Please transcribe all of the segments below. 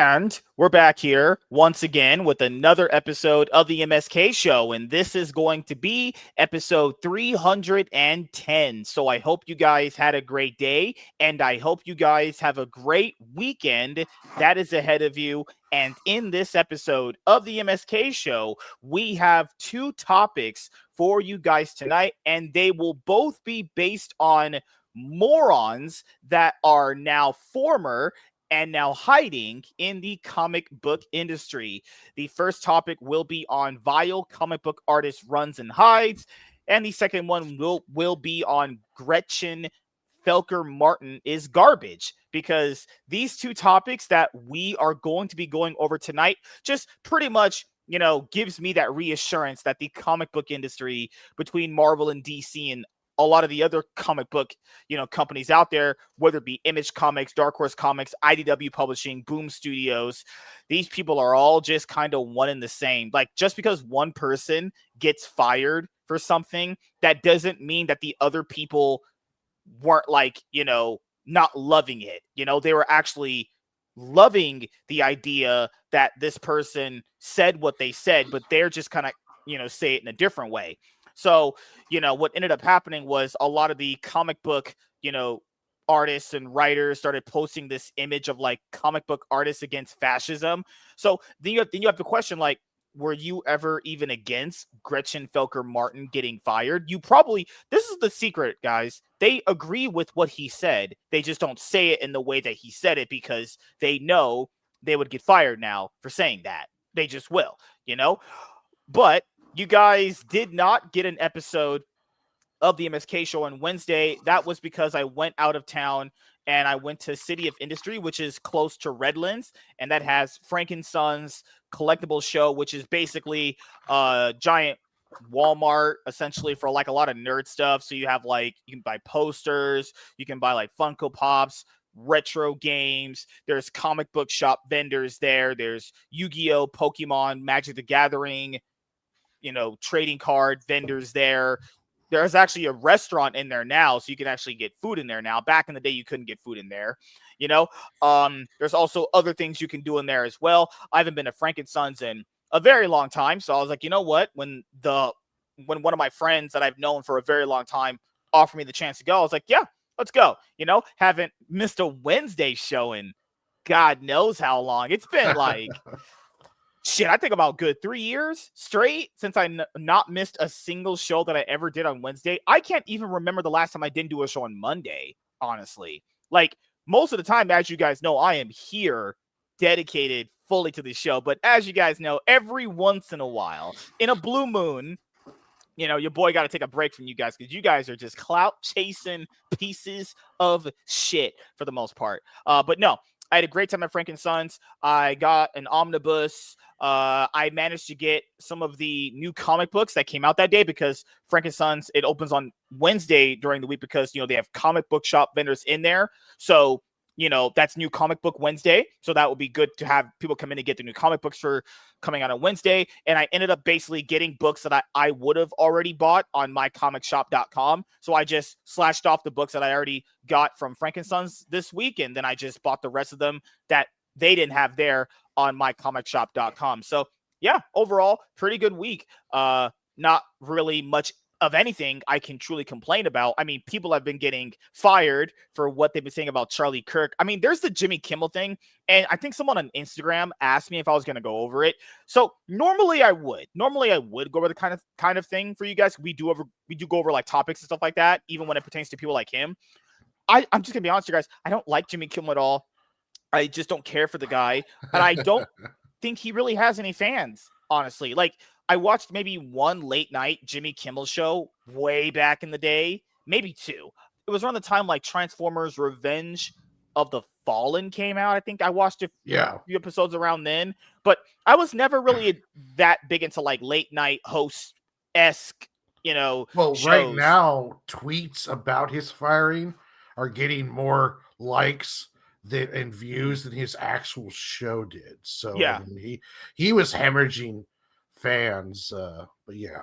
And we're back here once again with another episode of the MSK show. And this is going to be episode 310. So I hope you guys had a great day. And I hope you guys have a great weekend that is ahead of you. And in this episode of the MSK show, we have two topics for you guys tonight. And they will both be based on morons that are now former and now hiding in the comic book industry. The first topic will be on vile comic book artist runs and hides, and the second one will be on Gretchen Felker Martin is garbage, because these two topics that we are going to be going over tonight just pretty much gives me that reassurance that the comic book industry between Marvel and DC and a lot of the other comic book, companies out there, whether it be Image Comics, Dark Horse Comics, IDW Publishing, Boom Studios, these people are all just kind of one and the same. Like, just because one person gets fired for something, that doesn't mean that the other people weren't not loving it. They were actually loving the idea that this person said what they said, but they're just kind of, say it in a different way. So, what ended up happening was a lot of the comic book, artists and writers started posting this image of like comic book artists against fascism. So then you have the question, like, were you ever even against Gretchen Felker Martin getting fired? This is the secret, guys. They agree with what he said. They just don't say it in the way that he said it because they know they would get fired now for saying that. They just will, But you guys did not get an episode of the MSK show on Wednesday. That was because I went out of town and I went to City of Industry, which is close to Redlands, and that has Frankenson's collectible show, which is basically a giant Walmart essentially for like a lot of nerd stuff. So you have you can buy posters, you can buy like Funko Pops, retro games, there's comic book shop vendors there, there's Yu-Gi-Oh, Pokemon, Magic the Gathering, trading card vendors there. There's actually a restaurant in there now, so you can actually get food in there now. Back in the day, you couldn't get food in there. There's also other things you can do in there as well. I haven't been to Frankenson's in a very long time, so I was like, you know what? When one of my friends that I've known for a very long time offered me the chance to go, I was like, yeah, let's go. Haven't missed a Wednesday show in God knows how long. It's been like shit, I think about good 3 years straight since I not missed a single show that I ever did on Wednesday. I can't even remember the last time I didn't do a show on Monday, honestly. Like, most of the time, as you guys know, I am here dedicated fully to the show. But as you guys know, every once in a while, in a blue moon, your boy got to take a break from you guys because you guys are just clout chasing pieces of shit for the most part. But no, I had a great time at Frankenson's. I got an omnibus. I managed to get some of the new comic books that came out that day because Frankenson's, it opens on Wednesday during the week because, they have comic book shop vendors in there. So, that's New Comic Book Wednesday. So that would be good to have people come in and get the new comic books for coming out on Wednesday. And I ended up basically getting books that I would have already bought on mycomicshop.com. So I just slashed off the books that I already got from Frankenson's this week. And then I just bought the rest of them that they didn't have there on mycomicshop.com. So yeah, overall, pretty good week. Not really much of anything I can truly complain about. I mean, people have been getting fired for what they've been saying about Charlie Kirk. I mean, there's the Jimmy Kimmel thing, and I think someone on Instagram asked me if I was going to go over it. So normally I would go over the kind of thing for you guys. We do go over like topics and stuff like that, even when it pertains to people like him. I'm just gonna be honest with you guys. I don't like Jimmy Kimmel at all. I just don't care for the guy, and I don't think he really has any fans, honestly. Like, I watched maybe one late night Jimmy Kimmel show way back in the day, maybe two. It was around the time like Transformers Revenge of the Fallen came out. I think I watched a few episodes around then, but I was never really that big into like late night host-esque, Well, shows. Right now, tweets about his firing are getting more likes and views than his actual show did. So yeah, I mean, he was hemorrhaging fans, but yeah,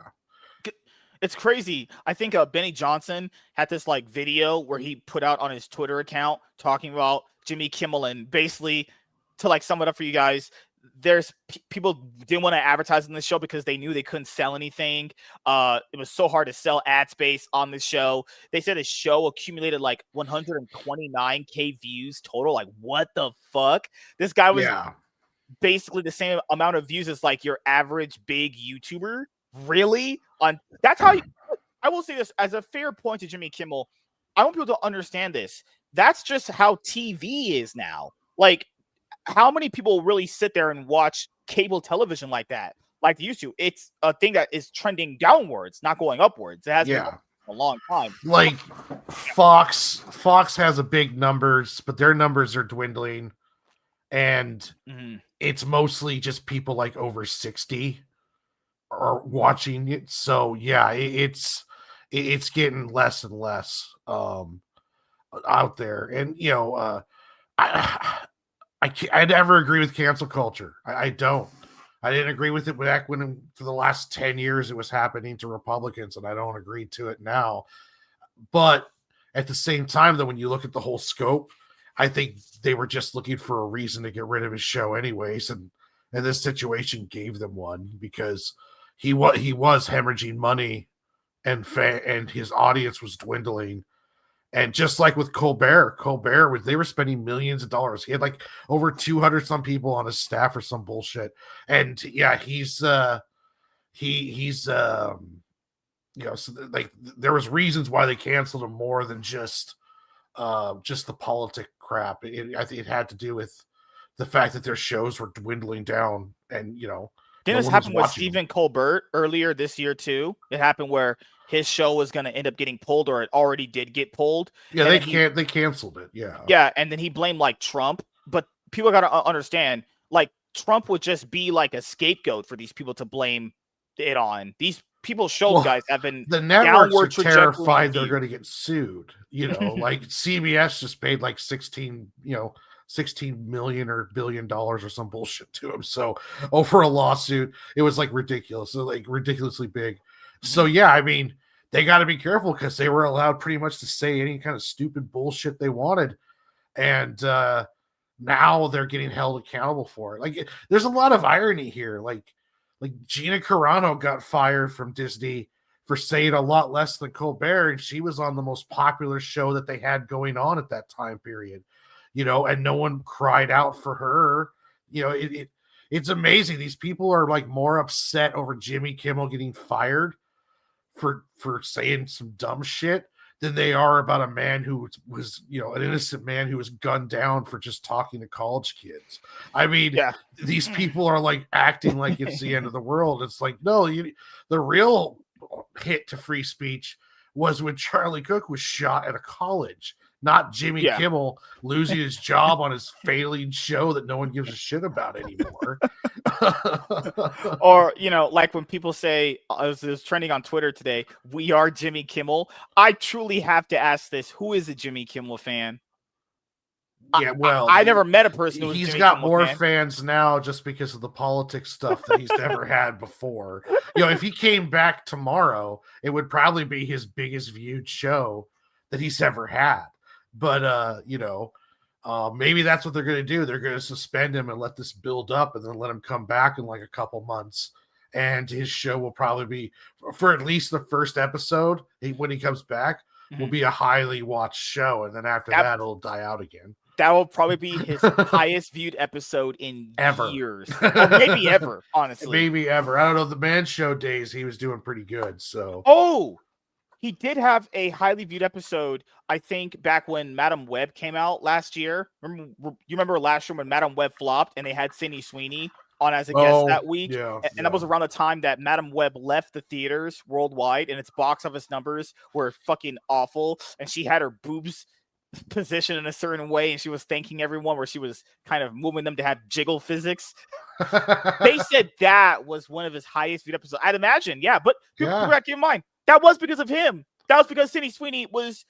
it's crazy. I think Benny Johnson had this like video where he put out on his Twitter account talking about Jimmy Kimmel and basically to like sum it up for you guys, there's people didn't want to advertise on this show because they knew they couldn't sell anything. It was so hard to sell ad space on this show. They said the show accumulated like 129K views total. Like, what the fuck? This guy was basically the same amount of views as like your average big YouTuber. Really? That's how I will say this as a fair point to Jimmy Kimmel. I want people to understand this. That's just how TV is now. Like, how many people really sit there and watch cable television like that, like they used to? It's a thing that is trending downwards, not going upwards. It has been a long time. Like Fox has a big numbers, but their numbers are dwindling, and it's mostly just people like over 60 are watching it. So yeah, it's getting less and less out there, and you know, I never agree with cancel culture. I don't. I didn't agree with it back when for the last 10 years it was happening to Republicans, and I don't agree to it now. But at the same time, though, when you look at the whole scope, I think they were just looking for a reason to get rid of his show anyways, and this situation gave them one because he was hemorrhaging money, and his audience was dwindling. And just like with Colbert, they were spending millions of dollars. He had like over 200 some people on his staff or some bullshit. And yeah, he's you know, so like there was reasons why they canceled him more than just the politic crap. I think it had to do with the fact that their shows were dwindling down, and you know, didn't this happen with Stephen Colbert earlier this year too? It happened where his show was going to end up getting pulled, or it already did get pulled. Yeah, they canceled it. Yeah, and then he blamed like Trump. But people got to understand, like Trump would just be like a scapegoat for these people to blame it on. These people's shows, guys, have been the networks are terrified they're going to get sued. You know, like CBS just paid like 16 million or $1 billion or some bullshit to him. So over a lawsuit, it was like ridiculous, like ridiculously big. So yeah, I mean, they got to be careful because they were allowed pretty much to say any kind of stupid bullshit they wanted, and now they're getting held accountable for it. Like, there's a lot of irony here. Like Gina Carano got fired from Disney for saying a lot less than Colbert, and she was on the most popular show that they had going on at that time period. You know, and no one cried out for her. You know, it's amazing. These people are like more upset over Jimmy Kimmel getting fired for saying some dumb shit than they are about a man who was, you know, an innocent man who was gunned down for just talking to college kids. I mean, these people are like acting like it's the end of the world. It's like, no, the real hit to free speech was when Charlie Cook was shot at a college, not Jimmy Kimmel losing his job on his failing show that no one gives a shit about anymore. Or, you know, like when people say, it was trending on Twitter today, we are Jimmy Kimmel. I truly have to ask this. Who is a Jimmy Kimmel fan? Yeah, well, I never met a person who's he's got more fans now just because of the politics stuff that he's never had before. You know, if he came back tomorrow, it would probably be his biggest viewed show that he's ever had. But you know, maybe that's what they're going to do. They're going to suspend him and let this build up, and then let him come back in like a couple months. And his show will probably be, for at least the first episode, when he comes back, will be a highly watched show. And then after that, it'll die out again. That will probably be his highest viewed episode in years. Or maybe ever, honestly. Maybe ever. I don't know. The Man Show days, he was doing pretty good. So. Oh, he did have a highly viewed episode, I think, back when Madam Web came out last year. You remember last year when Madam Web flopped and they had Sydney Sweeney on as a guest that week? And that was around the time that Madam Web left the theaters worldwide, and its box office numbers were fucking awful. And she had her boobs positioned in a certain way, and she was thanking everyone where she was kind of moving them to have jiggle physics. They said that was one of his highest viewed episodes. I'd imagine, but keep in mind, that was because of him. That was because Sydney Sweeney was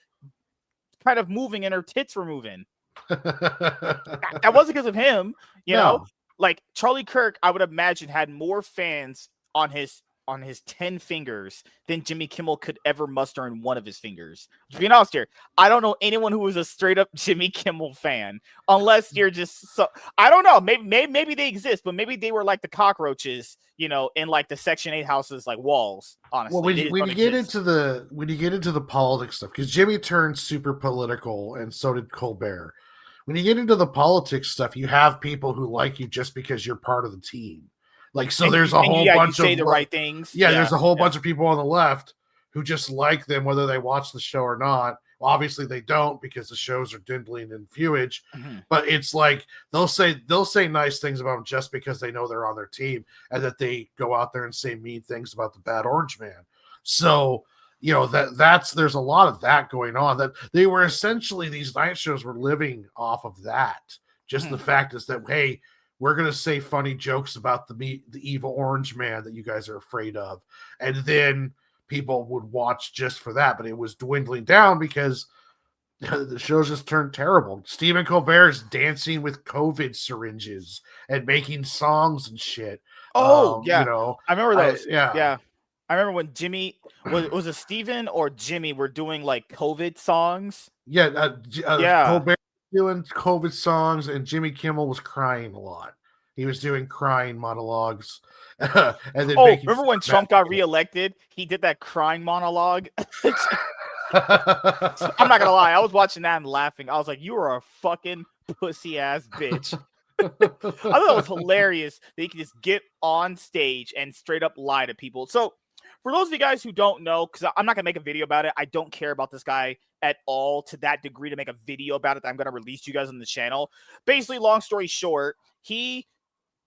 kind of moving and her tits were moving. That wasn't because of him, you know? Like Charlie Kirk, I would imagine, had more fans on his on his 10 fingers than Jimmy Kimmel could ever muster in one of his fingers. To be honest here, I don't know anyone who was a straight up Jimmy Kimmel fan, unless you're just so. I don't know. Maybe they exist, but maybe they were like the cockroaches, in like the Section 8 houses, like walls. Honestly, well, when you get into the politics stuff, because Jimmy turned super political, and so did Colbert. When you get into the politics stuff, you have people who like you just because you're part of the team. Like, so there's a whole bunch of you say the right things. Yeah, there's a whole bunch of people on the left who just like them, whether they watch the show or not. Well, obviously they don't, because the shows are dwindling in viewage. Mm-hmm. But it's like they'll say nice things about them just because they know they're on their team, and that they go out there and say mean things about the bad Orange Man. So there's a lot of that going on. That they were essentially, these night shows were living off of that. Just the fact is that, hey, we're going to say funny jokes about the evil Orange Man that you guys are afraid of. And then people would watch just for that. But it was dwindling down because the shows just turned terrible. Stephen Colbert's dancing with COVID syringes and making songs and shit. Oh, yeah. I remember those. Yeah. I remember when Jimmy, was it Stephen or Jimmy were doing like COVID songs? Yeah. Colbert doing COVID songs, and Jimmy Kimmel was crying a lot. He was doing crying monologues. And then remember when Trump got reelected? He did that crying monologue. I'm not gonna lie, I was watching that and laughing. I was like, "You are a fucking pussy ass bitch." I thought it was hilarious that he could just get on stage and straight up lie to people. So, for those of you guys who don't know, because I'm not gonna make a video about it, I don't care about this guy at all to that degree to make a video about it that I'm gonna release to you guys on the channel. Basically, long story short, he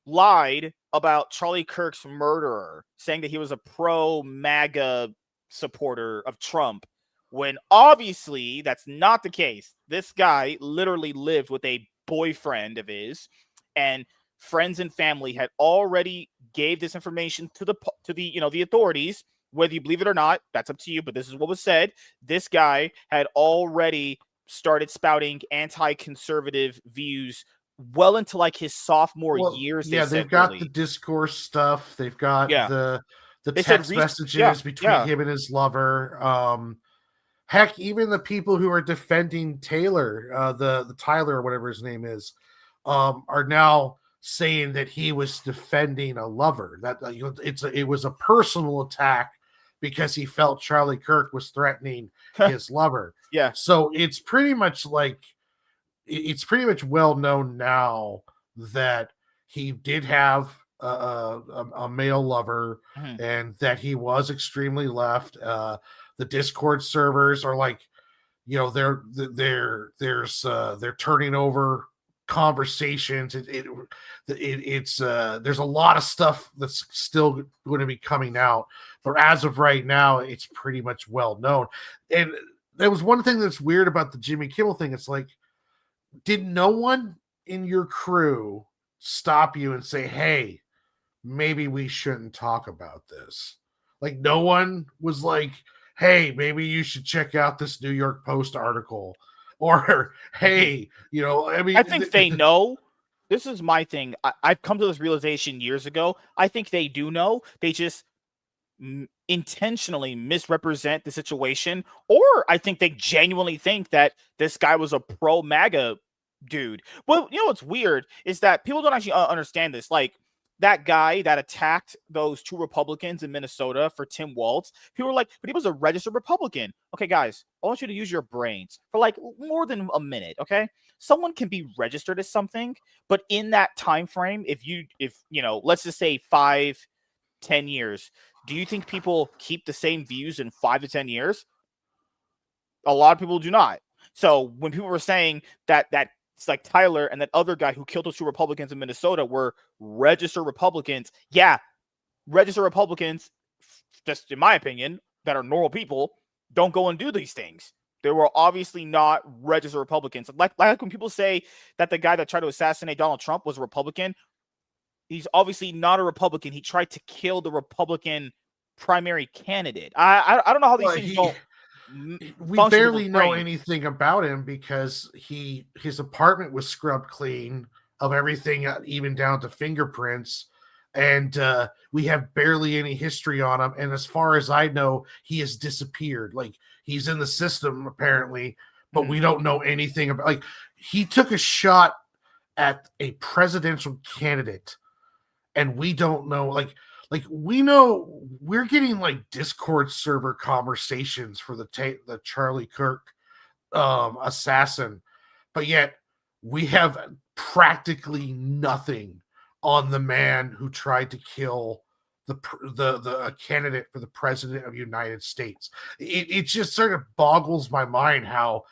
lied about Charlie Kirk's murderer, saying that he was a pro-MAGA supporter of Trump, when obviously that's not the case. This guy literally lived with a boyfriend of his, and friends and family had already gave this information to the authorities. Whether you believe it or not, that's up to you, but this is what was said. This guy had already started spouting anti-conservative views well into like his sophomore years. Yeah, they've got the discourse stuff. They've got the text messages between him and his lover. Heck, even the people who are defending Taylor, the Tyler or whatever his name is, are now saying that he was defending a lover. That it was a personal attack because he felt Charlie Kirk was threatening his lover. Yeah. So it's pretty much well known now that he did have a male lover, and that he was extremely left. The Discord servers are like, they're turning over conversations. It's there's a lot of stuff that's still going to be coming out, but as of right now, it's pretty much well known. And there was one thing that's weird about the Jimmy Kimmel thing. It's like, did no one in your crew stop you and say, hey, maybe we shouldn't talk about this? Like, no one was like, hey, maybe you should check out this New York Post article, or hey, I think they know. This is my thing. I've come to this realization years ago. I think they do know. They just intentionally misrepresent the situation, or I think they genuinely think that this guy was a pro-MAGA dude. Well, what's weird is that people don't actually understand this. Like, that guy that attacked those two Republicans in Minnesota for Tim Walz, people were like, but he was a registered Republican. Okay, guys, I want you to use your brains for like more than a minute, okay? Someone can be registered as something, but in that time frame, if let's just say 5-10 years, do you think people keep the same views in 5 to 10 years? A lot of people do not. So when people were saying that it's like Tyler and that other guy who killed those two Republicans in Minnesota were registered Republicans. Yeah, registered Republicans, just in my opinion, that are normal people, don't go and do these things. They were obviously not registered Republicans. Like when people say that the guy that tried to assassinate Donald Trump was a Republican, he's obviously not a Republican. He tried to kill the Republican primary candidate. I don't know how these things don't. We barely know anything about him because his apartment was scrubbed clean of everything, even down to fingerprints. and we have barely any history on him. And as far as I know, he has disappeared. Like, he's in the system apparently, but we don't know anything about. Like, he took a shot at a presidential candidate, and we don't know. Like we know we're getting like Discord server conversations for the Charlie Kirk assassin, but yet we have practically nothing on the man who tried to kill the candidate for the president of the United States. It just sort of boggles my mind how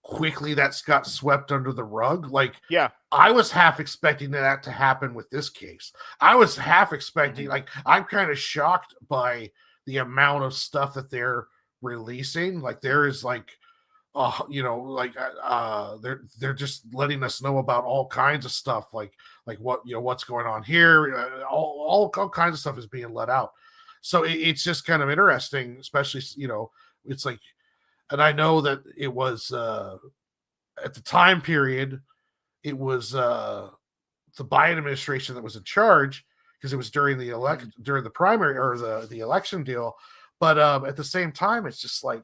quickly that's got swept under the rug. Like, yeah, I was half expecting that to happen with this case. I was half expecting, like, I'm kind of shocked by the amount of stuff that they're releasing. Like, there is like, they're just letting us know about all kinds of stuff, like what, what's going on here. All kinds of stuff is being let out. So it's just kind of interesting, especially, it's like, and I know that it was at the time period, it was the Biden administration that was in charge, because it was during the during the primary or the election deal. But at the same time, it's just like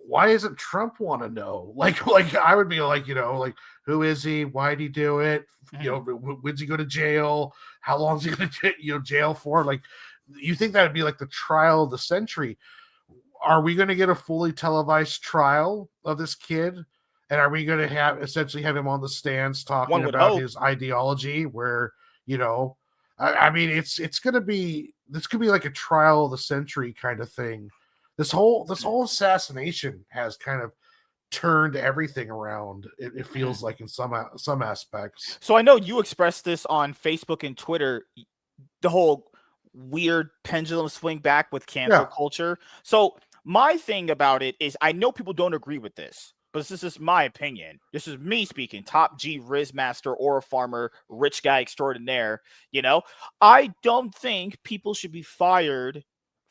why doesn't Trump want to know? Like I would be like, like, who is he? Why did he do it? When's he go to jail? How long is he going to jail for? Like, you think that would be like the trial of the century? Are we going to get a fully televised trial of this kid? And are we going to essentially have him on the stands talking about his ideology? Where, I mean, it's going to be, this could be like a trial of the century kind of thing. This whole assassination has kind of turned everything around. It feels like in some aspects. So I know you expressed this on Facebook and Twitter, the whole weird pendulum swing back with cancel culture. So my thing about it is, I know people don't agree with this, but this is my opinion. This is me speaking. Top G Riz Master, Aura Farmer, rich guy extraordinaire. I don't think people should be fired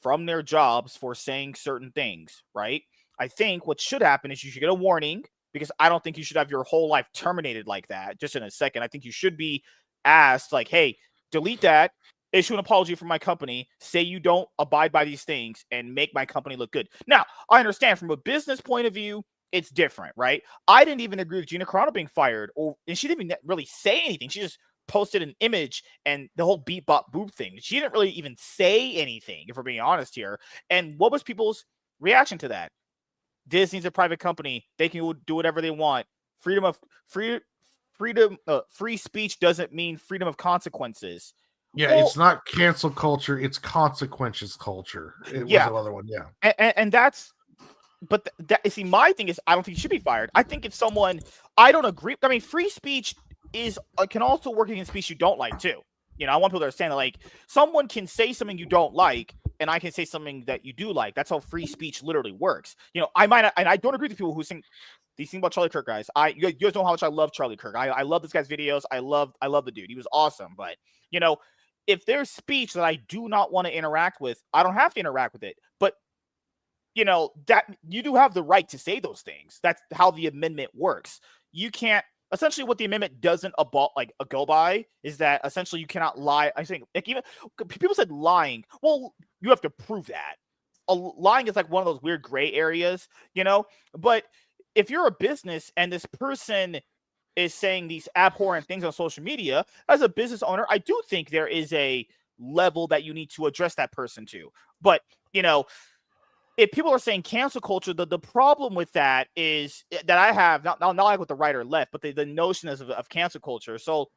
from their jobs for saying certain things, right? I think what should happen is you should get a warning, because I don't think you should have your whole life terminated like that just in a second. I think you should be asked, like, hey, delete that, issue an apology from my company, say you don't abide by these things, and make my company look good. Now, I understand from a business point of view, it's different, right? I didn't even agree with Gina Carano being fired, and she didn't even really say anything. She just posted an image and the whole beep bop boop thing. She didn't really even say anything, if we're being honest here. And what was people's reaction to that? Disney's a private company. They can do whatever they want. Free speech doesn't mean freedom of consequences. Yeah, it's not cancel culture. It's consequences culture. It was another one. Yeah. And that's, but see, my thing is, I don't think you should be fired. I think if someone, I don't agree. I mean, free speech can also work against speech you don't like too. I want people to understand that, like, someone can say something you don't like, and I can say something that you do like. That's how free speech literally works. I might not, and I don't agree with people who think these things about Charlie Kirk, guys. You guys know how much I love Charlie Kirk. I love this guy's videos. I love the dude. He was awesome. But if there's speech that I do not want to interact with, I don't have to interact with it. But that you do have the right to say those things. That's how the amendment works. You can't. Essentially, what the amendment doesn't go by is that essentially you cannot lie. I think, like, even people said lying. Well, you have to prove that. Lying is like one of those weird gray areas, But if you're a business and this person is saying these abhorrent things on social media, as a business owner, I do think there is a level that you need to address that person to. But if people are saying cancel culture, the problem with that is that I have not like with the right or left, but the notion of cancel culture. So,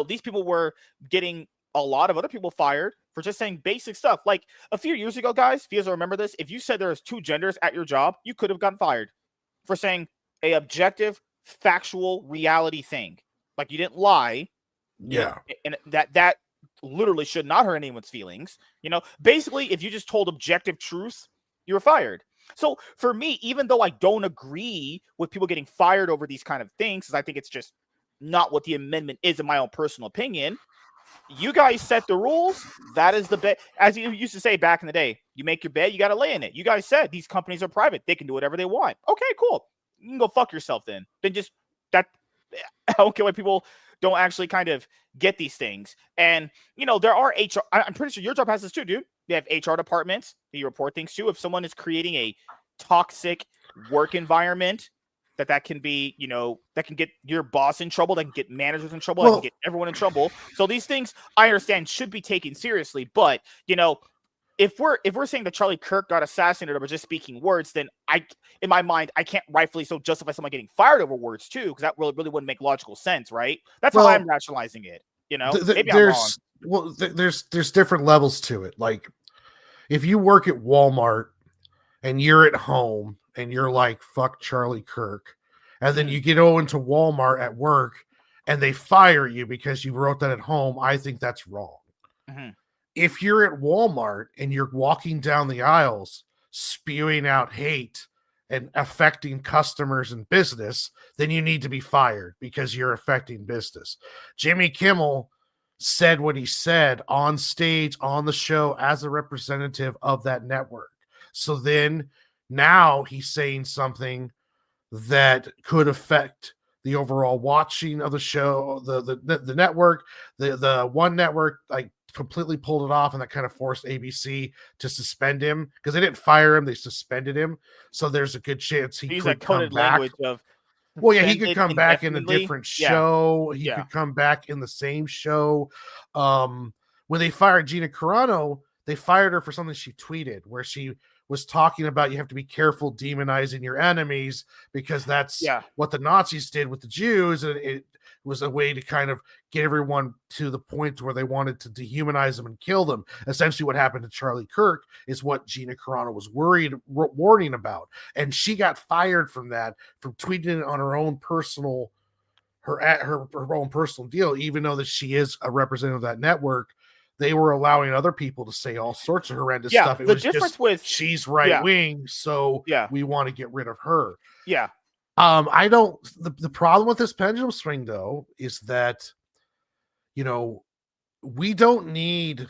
these people were getting a lot of other people fired for just saying basic stuff. Like a few years ago, guys, if you guys remember this, if you said there's two genders at your job, you could have gotten fired for saying a objective, factual reality thing. Like, you didn't lie. Yeah. And that literally should not hurt anyone's feelings. Basically, if you just told objective truth, you were fired. So for me, even though I don't agree with people getting fired over these kind of things, because I think it's just not what the amendment is, in my own personal opinion, you guys set the rules. That is the bed. As you used to say back in the day, you make your bed, you got to lay in it. You guys said these companies are private. They can do whatever they want. Okay, cool. You can go fuck yourself then. Then just that. I don't care what people don't actually kind of get these things. And, there are HR, I'm pretty sure your job has this too, dude. They have HR departments that you report things to. If someone is creating a toxic work environment, that can be, that can get your boss in trouble, that can get managers in trouble, that can get everyone in trouble. So these things, I understand, should be taken seriously. But, if we're saying that Charlie Kirk got assassinated over just speaking words, then in my mind, I can't rightfully so justify someone getting fired over words too, because that really wouldn't make logical sense, right? That's how I'm rationalizing it. Maybe I'm wrong. Well, there's different levels to it. Like, if you work at Walmart and you're at home and you're like, fuck Charlie Kirk, and then you get into Walmart at work and they fire you because you wrote that at home, I think that's wrong. Mm-hmm. If you're at Walmart and you're walking down the aisles spewing out hate and affecting customers and business, then you need to be fired because you're affecting business. Jimmy Kimmel said what he said on stage, on the show, as a representative of that network. So then now he's saying something that could affect the overall watching of the show, the network, the one network, like, completely pulled it off, and that kind of forced ABC to suspend him because they didn't fire him, they suspended him. So there's a good chance he could come back. Well, yeah, he could come back in a different show. He could come back in the same show. When they fired Gina Carano, they fired her for something she tweeted where she was talking about you have to be careful demonizing your enemies because that's what the Nazis did with the Jews. And it was a way to kind of get everyone to the point where they wanted to dehumanize them and kill them. Essentially what happened to Charlie Kirk is what Gina Carano was warning about. And she got fired from that, from tweeting it on her own personal, her own personal deal, even though that she is a representative of that network. They were allowing other people to say all sorts of horrendous stuff. It was difference just she's right wing, so we want to get rid of her. Yeah. I don't. The problem with this pendulum swing, though, is that we don't need,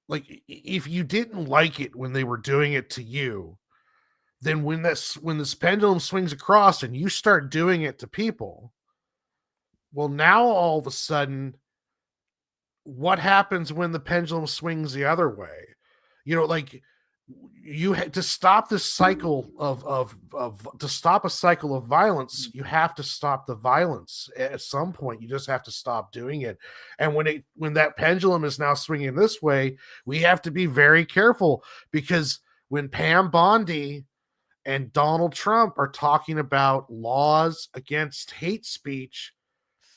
like, if you didn't like it when they were doing it to you, then when this pendulum swings across and you start doing it to people, well, now all of a sudden, what happens when the pendulum swings the other way? Like, you had to stop this cycle to stop a cycle of violence. You have to stop the violence at some point. You just have to stop doing it. And when that pendulum is now swinging this way, we have to be very careful, because when Pam Bondi and Donald Trump are talking about laws against hate speech,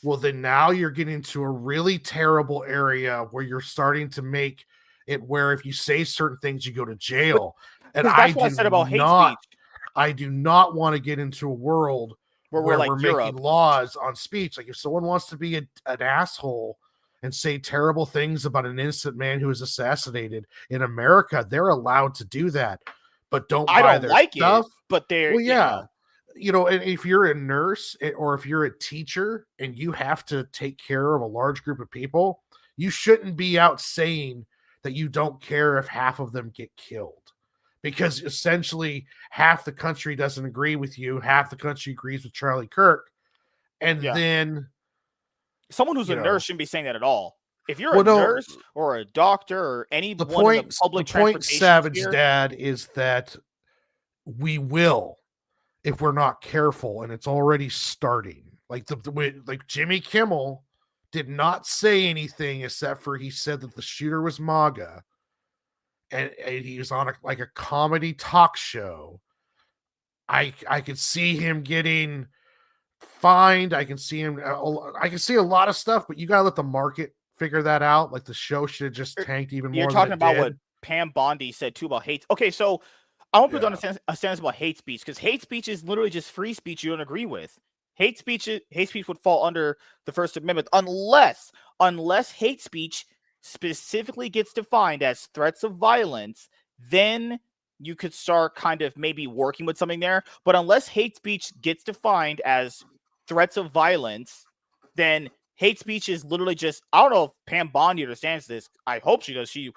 well, then now you're getting to a really terrible area where you're starting to make it where if you say certain things, you go to jail. And that's what I said about hate speech. I do not want to get into a world where we're making laws on speech. Like, if someone wants to be an asshole and say terrible things about an innocent man who was assassinated in America, they're allowed to do that. But don't buy their stuff. But they're, and if you're a nurse or if you're a teacher and you have to take care of a large group of people, you shouldn't be out saying that you don't care if half of them get killed, because essentially half the country doesn't agree with you. Half the country agrees with Charlie Kirk. And then someone who's a nurse shouldn't be saying that at all. If you're a nurse or a doctor or any the point, Savage Dad, is that we will, if we're not careful, and it's already starting. Like like Jimmy Kimmel did not say anything except for he said that the shooter was MAGA, and he was on a comedy talk show. I could see him getting fined. I can see a lot of stuff, but you gotta let the market figure that out. Like, the show should have just tanked even more. You're talking about what Pam Bondi said too about hate. Okay, so I want people to understand a sense about hate speech, because hate speech is literally just free speech you don't agree with. Hate speech would fall under the First Amendment unless hate speech specifically gets defined as threats of violence. Then you could start kind of maybe working with something there. But unless hate speech gets defined as threats of violence, then hate speech is literally just, I don't know if Pam Bondi understands this. I hope she does. She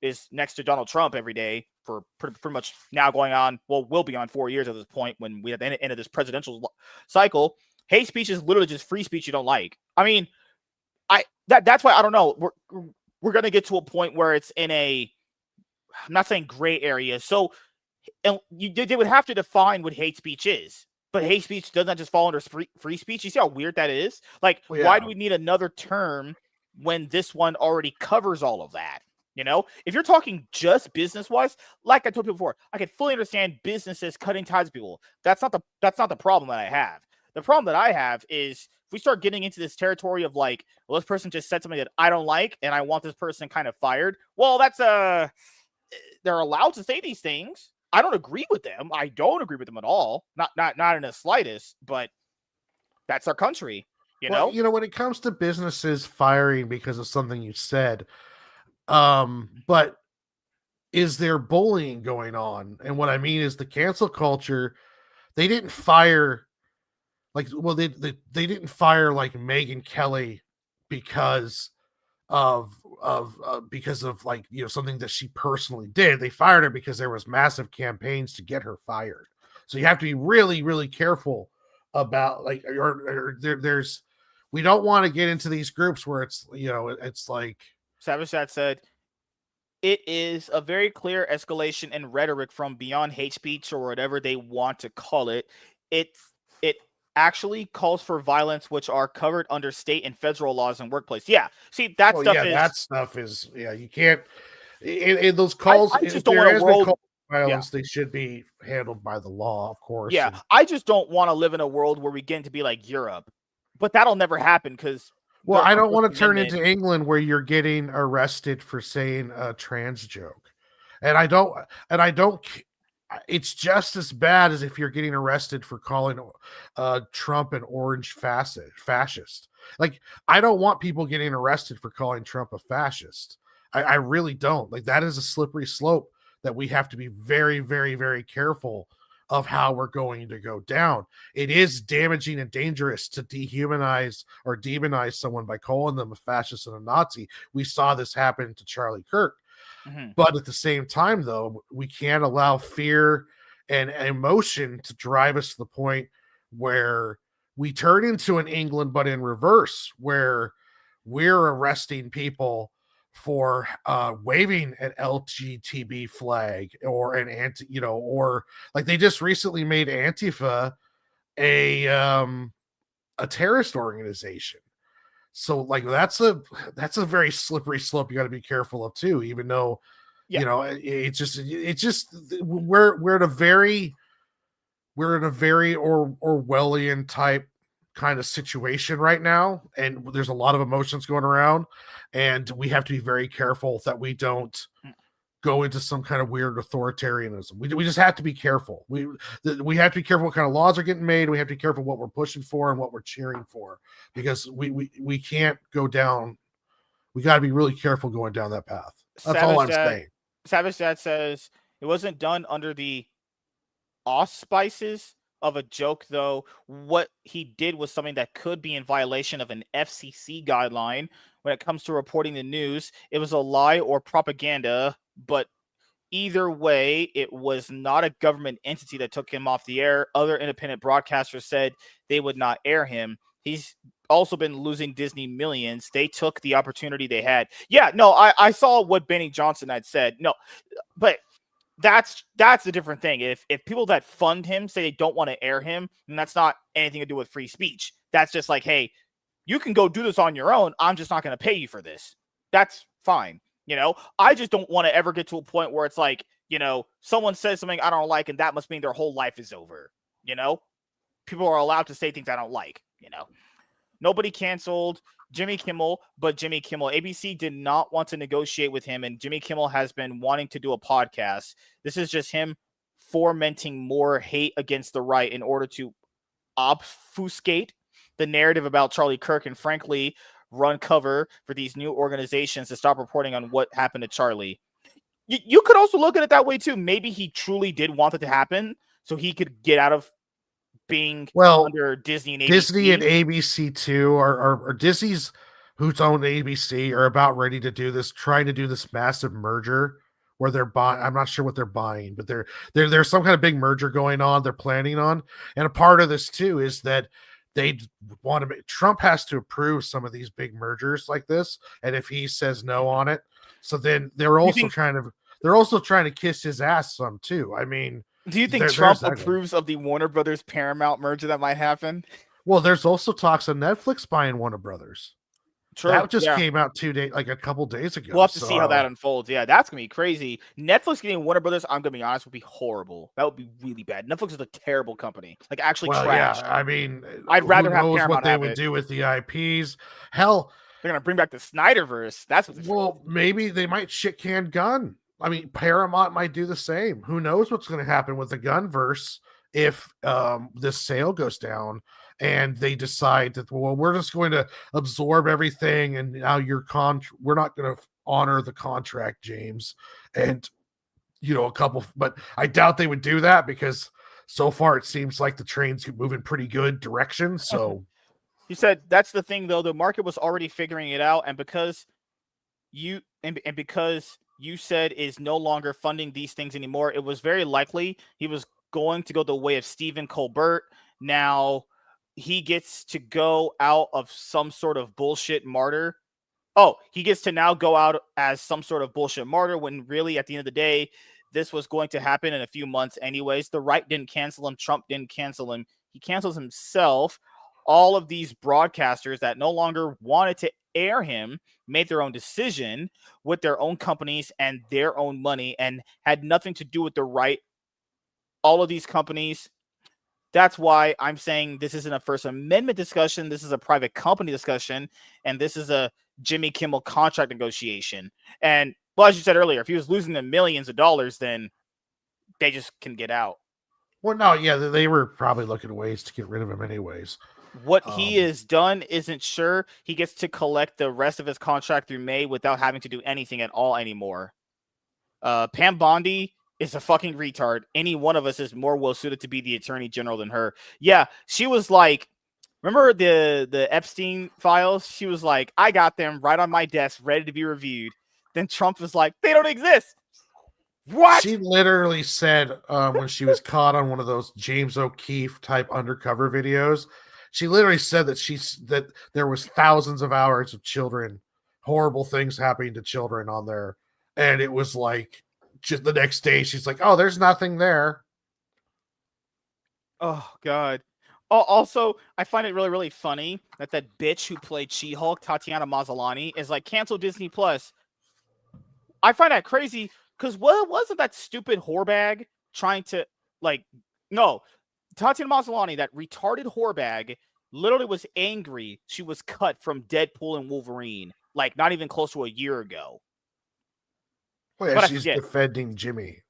is next to Donald Trump every day for pretty much now going on, well, will be on 4 years at this point when we have the end of this presidential cycle. Hate speech is literally just free speech you don't like. I mean, that's why I don't know. We're gonna get to a point where it's in a, I'm not saying gray area. So and they would have to define what hate speech is. But hate speech doesn't just fall under free speech. You see how weird that is? Like, Well, yeah. why do we need another term when this one already covers all of that? If you're talking just business wise, like I told people before, I can fully understand businesses cutting ties with people. That's not the problem that I have. The problem that I have is if we start getting into this territory of like, well, this person just said something that I don't like and I want this person kind of fired. Well, they're allowed to say these things. I don't agree with them. I don't agree with them at all. Not in the slightest, but that's our country, Well, when it comes to businesses firing because of something you said, but is there bullying going on? And what I mean is the cancel culture, they didn't fire they didn't fire like Megyn Kelly because of like something that she personally did. They fired her because there was massive campaigns to get her fired. So you have to be really, really careful about there's we don't want to get into these groups where it's it's like Savage Chat said it is a very clear escalation in rhetoric from beyond hate speech or whatever they want to call it. It actually calls for violence, which are covered under state and federal laws and workplace. Yeah, see that stuff is you can't in those calls. I just don't want a world violence. They should be handled by the law, of course. Yeah, I just don't want to live in a world where we get to be like Europe, but that'll never happen because. Well, I don't want to turn into England where you're getting arrested for saying a trans joke, and I don't. It's just as bad as if you're getting arrested for calling Trump an orange fascist. Like, I don't want people getting arrested for calling Trump a fascist. I really don't. Like, that is a slippery slope that we have to be very, very, very careful of how we're going to go down. It is damaging and dangerous to dehumanize or demonize someone by calling them a fascist and a Nazi. We saw this happen to Charlie Kirk. Mm-hmm. But at the same time, though, we can't allow fear and emotion to drive us to the point where we turn into an England, but in reverse, where we're arresting people for waving an LGTB flag or an or like they just recently made Antifa a terrorist organization. So like that's a very slippery slope you got to be careful of too, even though it's just we're in a very Orwellian type kind of situation right now, and there's a lot of emotions going around, and we have to be very careful that we don't go into some kind of weird authoritarianism. We just have to be careful. We have to be careful what kind of laws are getting made. We have to be careful what we're pushing for and what we're cheering for, because we can't go down. We got to be really careful going down that path. That's all I'm saying. Savage Dad says it wasn't done under the auspices of a joke, though. What he did was something that could be in violation of an FCC guideline when it comes to reporting the news. It was a lie or propaganda, but either way, it was not a government entity that took him off the air. Other independent broadcasters said they would not air him. He's also been losing Disney millions. They took the opportunity they had. Yeah, no, I saw what Benny Johnson had said. No, but that's a different thing. If people that fund him say they don't want to air him, then that's not anything to do with free speech. That's just like, hey, you can go do this on your own. I'm just not going to pay you for this. That's fine. I just don't want to ever get to a point where it's like, someone says something I don't like, and that must mean their whole life is over. People are allowed to say things I don't like. Nobody canceled Jimmy Kimmel, but Jimmy Kimmel, ABC did not want to negotiate with him, and Jimmy Kimmel has been wanting to do a podcast. This is just him fomenting more hate against the right in order to obfuscate the narrative about Charlie Kirk and, frankly, run cover for these new organizations to stop reporting on what happened to Charlie. You could also look at it that way, too. Maybe he truly did want it to happen so he could get out of being under Disney and ABC. Disney and ABC too, or Disney's who's owned ABC are about ready to do this, trying to do this massive merger where they're buying. I'm not sure what they're buying, but there's some kind of big merger going on. They're planning on, and a part of this too is that they want to make Trump has to approve some of these big mergers like this, and if he says no on it, so then they're also trying to kiss his ass some too. I mean, do you think Trump approves of the Warner Brothers Paramount merger that might happen? Well, there's also talks of Netflix buying Warner Brothers. True. That just came out a couple days ago. We'll have to see how that unfolds. Yeah, that's gonna be crazy. Netflix getting Warner Brothers, I'm gonna be honest, would be horrible. That would be really bad. Netflix is a terrible company. Like actually trash. Yeah, I mean, I'd rather have knows Paramount what they would do with the IPs. Hell, they're gonna bring back the Snyderverse. That's what. Maybe they might shit can Gun. I mean, Paramount might do the same. Who knows what's going to happen with the Gunverse if this sale goes down and they decide that, well, we're just going to absorb everything and now we're not going to honor the contract, James. And but I doubt they would do that because so far it seems like the train's moving pretty good direction. So you said that's the thing though, the market was already figuring it out, and because you said is no longer funding these things anymore, it was very likely he was going to go the way of Stephen Colbert. Now he gets to go out of some sort of bullshit martyr. Oh, he gets to now go out as some sort of bullshit martyr when really at the end of the day, this was going to happen in a few months anyways. The right didn't cancel him. Trump didn't cancel him. He cancels himself. All of these broadcasters that no longer wanted to air him made their own decision with their own companies and their own money and had nothing to do with the right. All of these companies. That's why I'm saying this isn't a First Amendment discussion. This is a private company discussion. And this is a Jimmy Kimmel contract negotiation. And well, as you said earlier, if he was losing them millions of dollars, then they just can get out. Well, no, yeah, they were probably looking at ways to get rid of him anyways. What he has done isn't sure. He gets to collect the rest of his contract through May without having to do anything at all anymore. Pam Bondi is a fucking retard. Any one of us is more well suited to be the attorney general than her. Yeah, she was like, remember the Epstein files? She was like, I got them right on my desk, ready to be reviewed. Then Trump was like, they don't exist. What? She literally said when she was caught on one of those James O'Keefe type undercover videos, she literally said that there was thousands of hours of children, horrible things happening to children on there. And it was like just the next day, she's like, oh, there's nothing there. Oh, God. Also, I find it really, really funny that bitch who played She-Hulk, Tatiana Maslany, is like, cancel Disney Plus. I find that crazy because what wasn't that stupid whorebag trying to, no, Tatiana Maslany, that retarded whorebag, literally was angry she was cut from Deadpool and Wolverine, like not even close to a year ago. Well, yeah, she's defending Jimmy.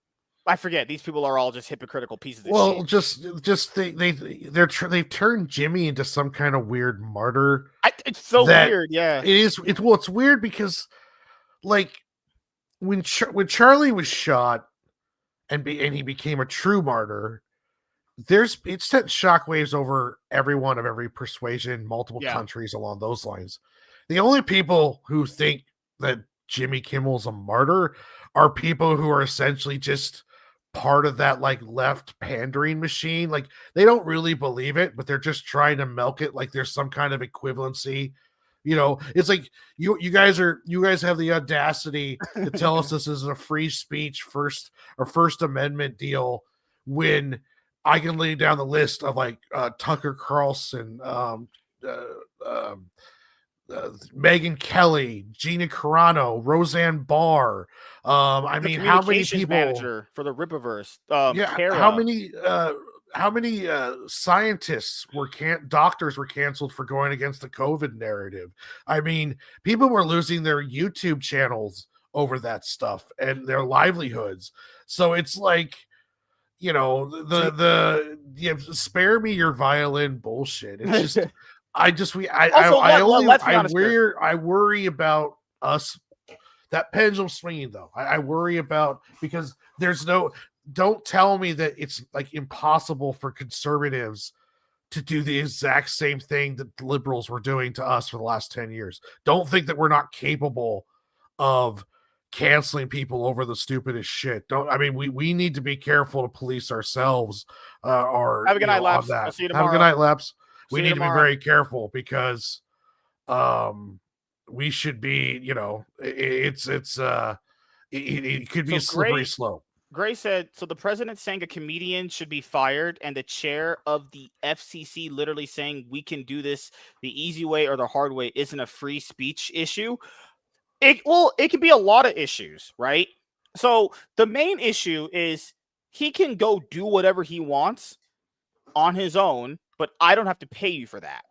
I forget. These people are all just hypocritical pieces of shit. Just they've turned Jimmy into some kind of weird martyr. It's so weird. Yeah, it is. It's weird because, like, when Charlie was shot and he became a true martyr, it sent shockwaves over everyone of every persuasion, multiple countries along those lines. The only people who think that Jimmy Kimmel's a martyr are people who are essentially just part of that like left pandering machine. Like they don't really believe it, but they're just trying to milk it like there's some kind of equivalency. You know, it's like you guys have the audacity to tell us this is a free speech First Amendment deal when I can lay down the list of like Tucker Carlson, Megyn Kelly, Gina Carano, Roseanne Barr. I mean, how many people? Manager for the Rippaverse. How many scientists doctors were canceled for going against the COVID narrative? I mean, people were losing their YouTube channels over that stuff and their livelihoods. So it's like, you know, spare me your violin bullshit. It's just, I worry about us, that pendulum swinging though. I worry about, because don't tell me that it's like impossible for conservatives to do the exact same thing that liberals were doing to us for the last 10 years. Don't think that we're not capable of canceling people over the stupidest shit. We need to be careful to police ourselves. Have a good night, Laps. I'll see you tomorrow. Have a good night, Laps. we need to be very careful because we should be, it could be a slippery slope. Gray said, so the president saying a comedian should be fired and the chair of the FCC literally saying we can do this the easy way or the hard way isn't a free speech issue. It can be a lot of issues, right? So the main issue is he can go do whatever he wants on his own, but I don't have to pay you for that.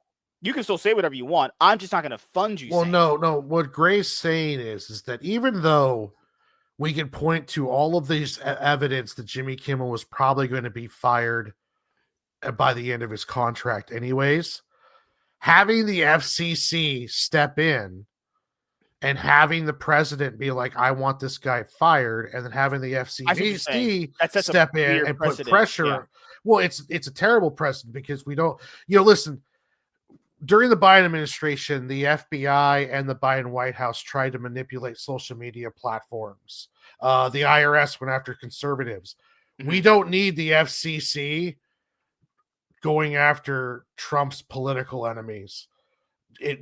You can still say whatever you want. I'm just not going to fund you. Well, no. What Gray's saying is that even though we can point to all of these evidence that Jimmy Kimmel was probably going to be fired by the end of his contract anyways, having the FCC step in and having the president be like, I want this guy fired, and then having the FCC step in and put pressure. Yeah. Well, it's a terrible precedent because we don't, listen, during the Biden administration, the FBI and the Biden White House tried to manipulate social media platforms. The IRS went after conservatives. Mm-hmm. We don't need the FCC going after Trump's political enemies.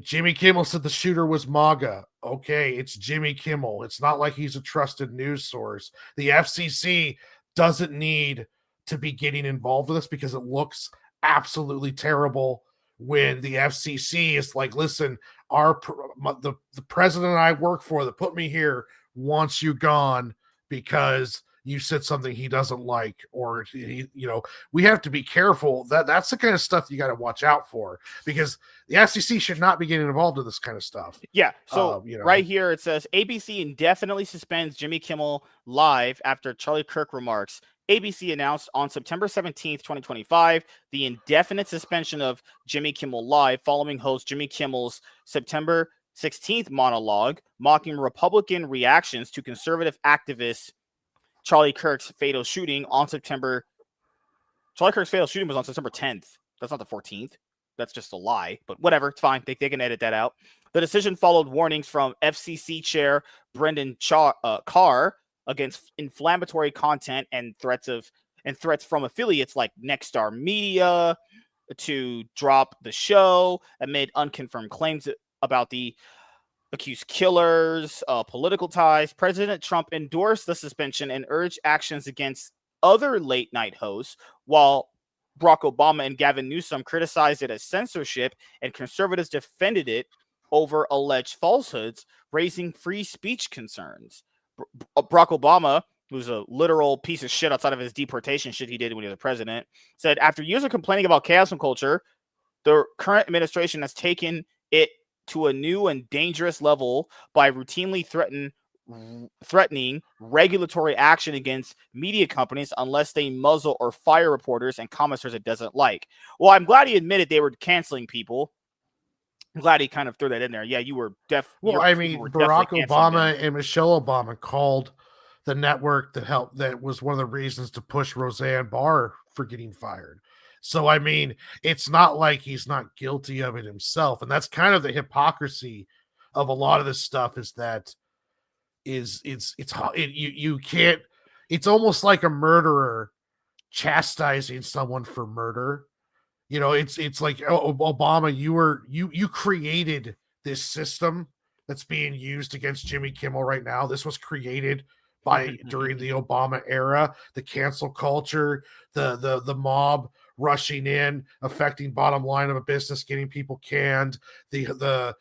Jimmy Kimmel said the shooter was MAGA. Okay, it's Jimmy Kimmel. It's not like he's a trusted news source. The FCC doesn't need to be getting involved with this because it looks absolutely terrible when the FCC is like, listen, the president I work for that put me here wants you gone because you said something he doesn't like, or we have to be careful. That's the kind of stuff you got to watch out for because the FCC should not be getting involved in this kind of stuff. Yeah. So right here it says ABC indefinitely suspends Jimmy Kimmel Live after Charlie Kirk remarks. ABC announced on September 17th, 2025, the indefinite suspension of Jimmy Kimmel Live following host Jimmy Kimmel's September 16th monologue mocking Republican reactions to conservative activists Charlie Kirk's fatal shooting on September. Charlie Kirk's fatal shooting was on September 10th. That's not the 14th. That's just a lie, but whatever. It's fine. They can edit that out. The decision followed warnings from FCC Chair Brendan Carr against inflammatory content and threats from affiliates like Nexstar Media to drop the show amid unconfirmed claims about the accused killers, political ties. President Trump endorsed the suspension and urged actions against other late night hosts, while Barack Obama and Gavin Newsom criticized it as censorship and conservatives defended it over alleged falsehoods, raising free speech concerns. Barack Obama, who's a literal piece of shit outside of his deportation shit he did when he was the president, said, after years of complaining about chaos and culture, the current administration has taken it to a new and dangerous level by routinely threatening regulatory action against media companies unless they muzzle or fire reporters and commenters it doesn't like. Well, I'm glad he admitted they were canceling people. I'm glad he kind of threw that in there. Yeah, you were Well, I mean, Barack Obama and Michelle Obama called the network that was one of the reasons to push Roseanne Barr for getting fired. So, I mean, it's not like he's not guilty of it himself. And that's kind of the hypocrisy of a lot of this stuff is that you can't, it's almost like a murderer chastising someone for murder. It's like, Obama, you created this system that's being used against Jimmy Kimmel right now. This was created during the Obama era, the cancel culture, the mob rushing in, affecting bottom line of a business, getting people canned, the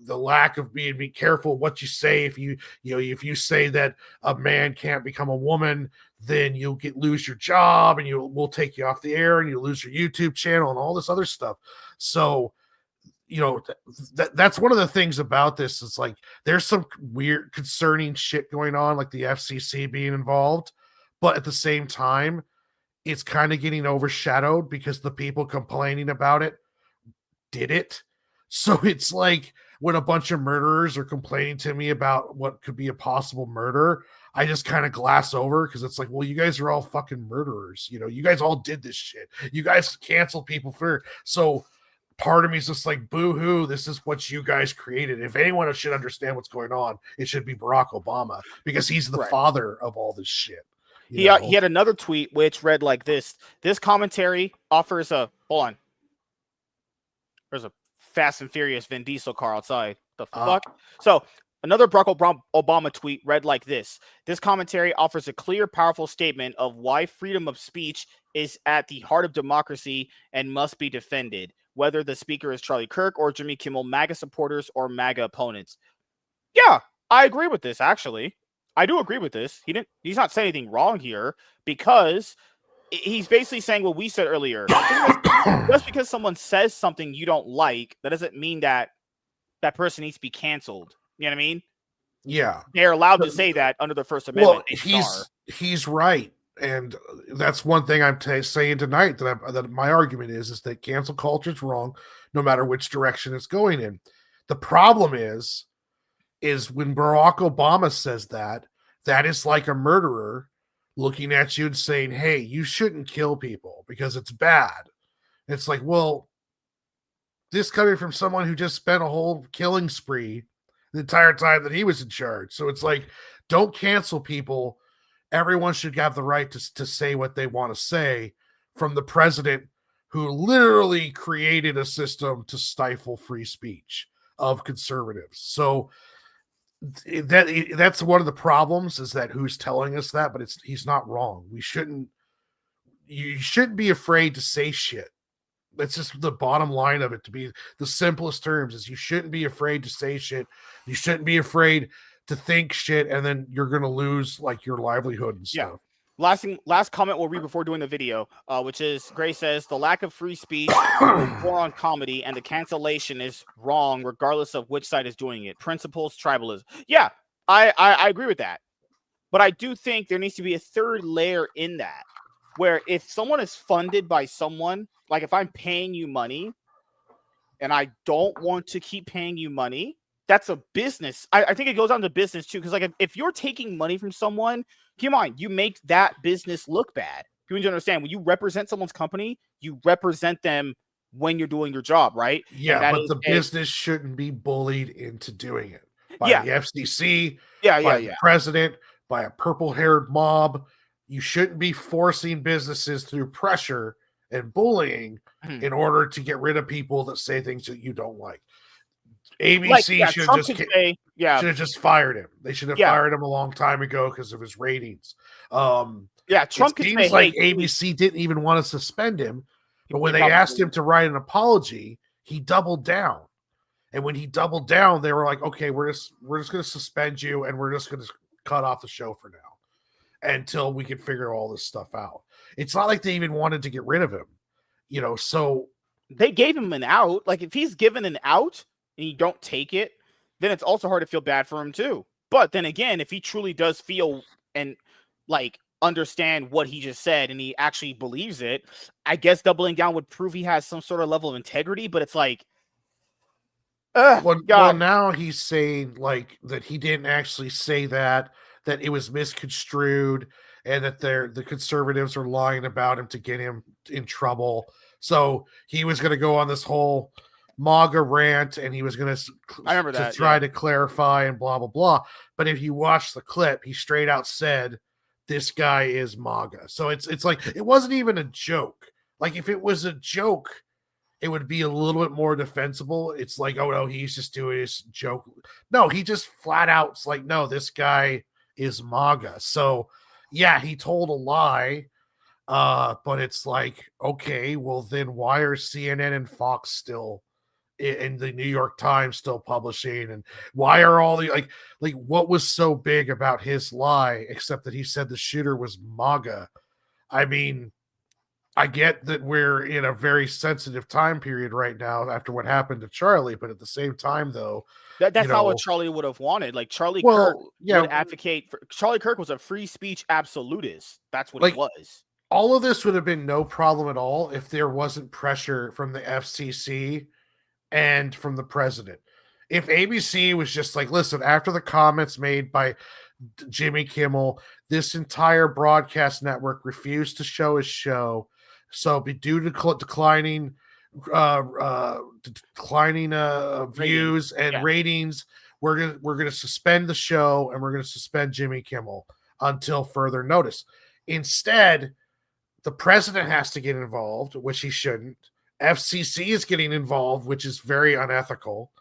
lack of being careful what you say. If you say that a man can't become a woman, then you'll lose your job and we'll take you off the air and you lose your YouTube channel and all this other stuff. So, that's one of the things about this. It's like there's some weird, concerning shit going on, like the FCC being involved, but at the same time, it's kind of getting overshadowed because the people complaining about it did it. So it's like when a bunch of murderers are complaining to me about what could be a possible murder, I just kind of glass over because it's like, well, you guys are all fucking murderers. You guys all did this shit. You guys canceled people for. So part of me is just like, boo-hoo, this is what you guys created. If anyone should understand what's going on, it should be Barack Obama because he's the father of all this shit. He had another tweet which read like this. This commentary offers a hold on. There's a Fast and Furious Vin Diesel car outside. The fuck? So another Barack Obama tweet read like this. This commentary offers a clear, powerful statement of why freedom of speech is at the heart of democracy and must be defended, whether the speaker is Charlie Kirk or Jimmy Kimmel, MAGA supporters or MAGA opponents. Yeah, I agree with this, actually. I do agree with this. He's not saying anything wrong here, because he's basically saying what we said earlier. Just because someone says something you don't like, that doesn't mean that that person needs to be canceled. You know what I mean? Yeah. They're allowed to say that under the First Amendment. Well, he's right. And that's one thing I'm saying tonight, that my argument is that cancel culture is wrong, no matter which direction it's going in. The problem is when Barack Obama says that is like a murderer looking at you and saying, hey, you shouldn't kill people because it's bad. It's like, well, this coming from someone who just spent a whole killing spree the entire time that he was in charge. So it's like, don't cancel people. Everyone should have the right to say what they want to say, from the president who literally created a system to stifle free speech of conservatives. So that's one of the problems, is that who's telling us that, but he's not wrong. You shouldn't be afraid to say shit. That's just the bottom line of it. To be the simplest terms, is you shouldn't be afraid to say shit. You shouldn't be afraid to think shit, and then you're going to lose like your livelihood and stuff. Yeah. Last comment we'll read before doing the video, which is Gray says the lack of free speech is more on comedy, and the cancellation is wrong regardless of which side is doing it. Principles, tribalism. Yeah, I agree with that. But I do think there needs to be a third layer in that, where if someone is funded by someone, like if I'm paying you money and I don't want to keep paying you money, that's a business. I think it goes on to business too, because like if you're taking money from someone, keep in mind, you make that business look bad. You need to understand, when you represent someone's company, you represent them when you're doing your job, right? Yeah, but the business shouldn't be bullied into doing it by the FCC, by the president, by a purple-haired mob. You shouldn't be forcing businesses through pressure and bullying in order to get rid of people that say things that you don't like. ABC should have just fired him. They should have fired him a long time ago because of his ratings. Trump seems like ABC didn't even want to suspend him, but when they asked him to write an apology, he doubled down. And when he doubled down, they were like, "Okay, we're just going to suspend you, and we're just going to cut off the show for now until we can figure all this stuff out." It's not like they even wanted to get rid of him, So they gave him an out. Like if he's given an out and you don't take it, then it's also hard to feel bad for him too. But then again, if he truly does feel and like understand what he just said and he actually believes it, I guess doubling down would prove he has some sort of level of integrity. But it's like, well, now he's saying like that he didn't actually say that it was misconstrued, and that the conservatives are lying about him to get him in trouble. So he was going to go on this whole MAGA rant, and he was going to try to clarify and blah, blah, blah. But if you watch the clip, he straight out said, this guy is MAGA. So it's like, it wasn't even a joke. Like if it was a joke, it would be a little bit more defensible. It's like, oh no, he's just doing his joke. No, he just flat out, it's like, no, this guy is MAGA. So yeah, he told a lie. But it's like, okay, well then why are CNN and Fox still in the New York Times still publishing, and why are all the like what was so big about his lie except that he said the shooter was MAGA? I mean, I get that we're in a very sensitive time period right now after what happened to Charlie, but at the same time though, that's not what Charlie would have wanted. Like Charlie Kirk would advocate for. Charlie Kirk was a free speech absolutist. That's what he was. All of this would have been no problem at all if there wasn't pressure from the FCC and from the president. If ABC was just like, listen, after the comments made by Jimmy Kimmel, this entire broadcast network refused to show his show. So due to declining views and ratings, we're gonna suspend the show, and we're gonna suspend Jimmy Kimmel until further notice. Instead, the president has to get involved, which he shouldn't, FCC is getting involved, which is very unethical.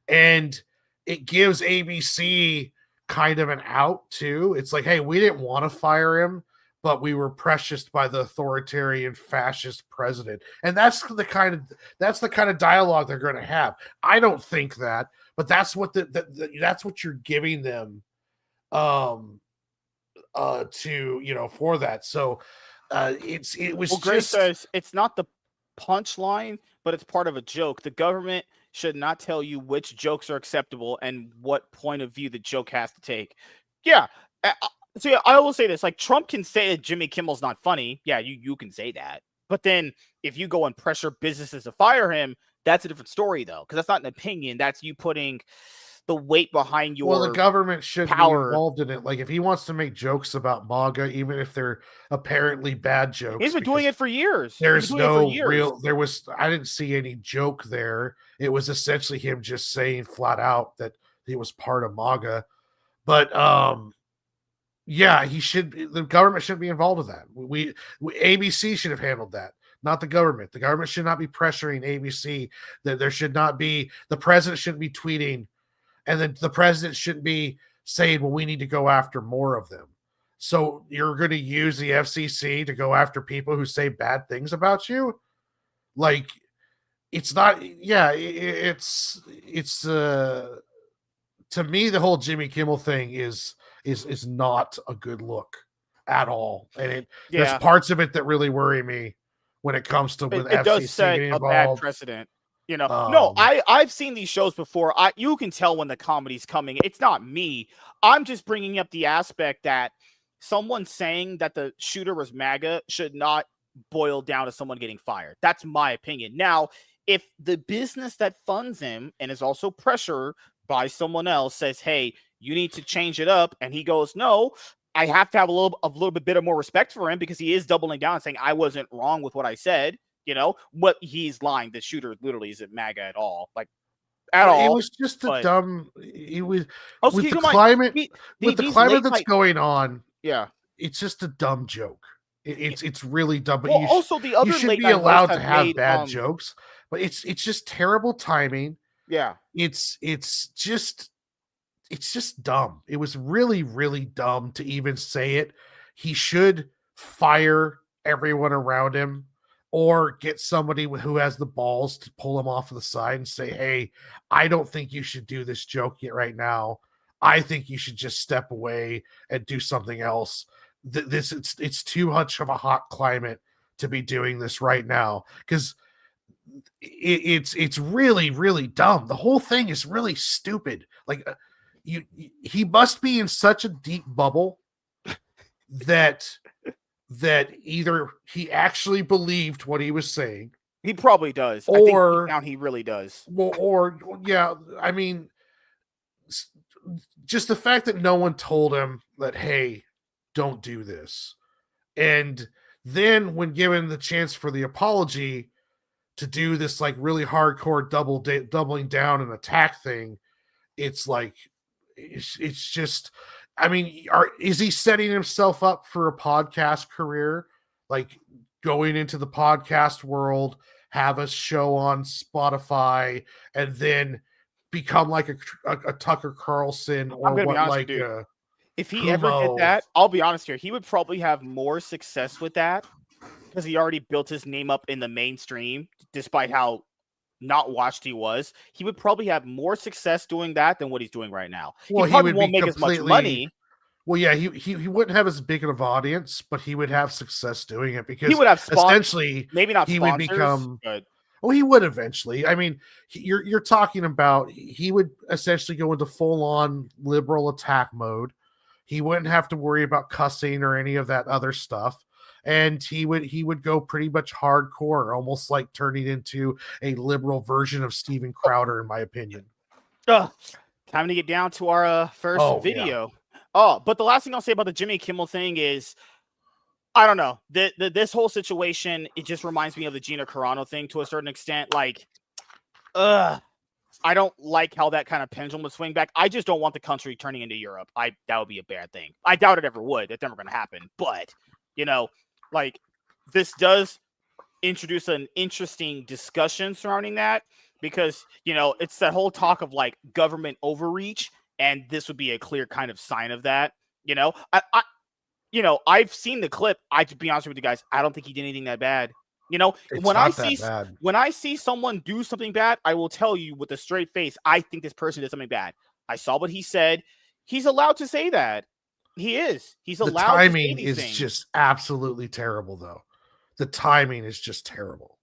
And it gives ABC kind of an out too. It's like, hey, we didn't want to fire him, but we were pressured by the authoritarian fascist president. And that's the kind of dialogue they're going to have. I don't think that, but that's what that's what you're giving them to for that. So it was Grace says it's not the punchline, but it's part of a joke. The government should not tell you which jokes are acceptable and what point of view the joke has to take. Yeah. So yeah, I will say this: like Trump can say that Jimmy Kimmel's not funny. Yeah, you can say that. But then if you go and pressure businesses to fire him, that's a different story, though, because that's not an opinion. That's you putting the weight behind your the government should power. be involved in it. Like if he wants to make jokes about MAGA, even if they're apparently bad jokes, he's been doing it for years. There's no real. I didn't see any joke there. It was essentially him just saying flat out that he was part of MAGA. But yeah, he should. The government shouldn't be involved with that. We ABC should have handled that, not the government. The government should not be pressuring ABC. That there should not be. The president shouldn't be tweeting. And then the president shouldn't be saying, well, we need to go after more of them. So you're going to use the FCC to go after people who say bad things about you? Like, it's not, it's to me, the whole Jimmy Kimmel thing is not a good look at all. And there's parts of it that really worry me when it comes to with FCC does set getting involved. A bad precedent. No, I've seen these shows before. You can tell when the comedy's coming. It's not me. I'm just bringing up the aspect that someone saying that the shooter was MAGA should not boil down to someone getting fired. That's my opinion. Now, if the business that funds him and is also pressured by someone else says, hey, you need to change it up, and he goes, no, I have to have a little bit of more respect for him because he is doubling down and saying I wasn't wrong with what I said. What he's lying. The shooter literally isn't MAGA at all. Like at all. It was just a dumb. It was with the climate. With the climate that's going on. Yeah, it's just a dumb joke. It's really dumb. But also the other you should be allowed to have bad jokes, but it's just terrible timing. Yeah, it's just dumb. It was really, really dumb to even say it. He should fire everyone around him. Or get somebody who has the balls to pull him off of the side and say, hey, I don't think you should do this joke yet right now. I think you should just step away and do something else. It's too much of a hot climate to be doing this right now because it's really, really dumb. The whole thing is really stupid. Like he must be in such a deep bubble that either he actually believed what he was saying. He probably does. I think he really does. Well, I mean, just the fact that no one told him that, hey, don't do this. And then when given the chance for the apology to do this like really hardcore doubling down and attack thing, it's like, it's just... I mean, is he setting himself up for a podcast career? Like going into the podcast world, have a show on Spotify, and then become like a Tucker Carlson or what? Like, if he ever did that, I'll be honest here, he would probably have more success with that because he already built his name up in the mainstream, despite how not watched he was. He would probably have more success doing that than what he's doing right now. Well, he probably won't make as much money. Well, yeah, he wouldn't have as big of an audience, but he would have success doing it because he would have essentially maybe not he would become. But... Well, he would eventually. I mean, you're talking about he would essentially go into full on liberal attack mode. He wouldn't have to worry about cussing or any of that other stuff. And he would go pretty much hardcore, almost like turning into a liberal version of Steven Crowder, in my opinion. Time to get down to our first video. Yeah. But the last thing I'll say about the Jimmy Kimmel thing is, I don't know, this whole situation, it just reminds me of the Gina Carano thing to a certain extent. Like, I don't like how that kind of pendulum would swing back. I just don't want the country turning into Europe. That would be a bad thing. I doubt it ever would. That's never going to happen. But, like, this does introduce an interesting discussion surrounding that, because it's that whole talk of like government overreach, and this would be a clear kind of sign of that. I've seen the clip. To be honest with you guys, I don't think he did anything that bad. It's when not that bad. When I see someone do something bad, I will tell you with a straight face, I think this person did something bad. I saw what he said. He's allowed to say that. He is. He's allowed to say these things. The timing is just absolutely terrible, though. The timing is just terrible.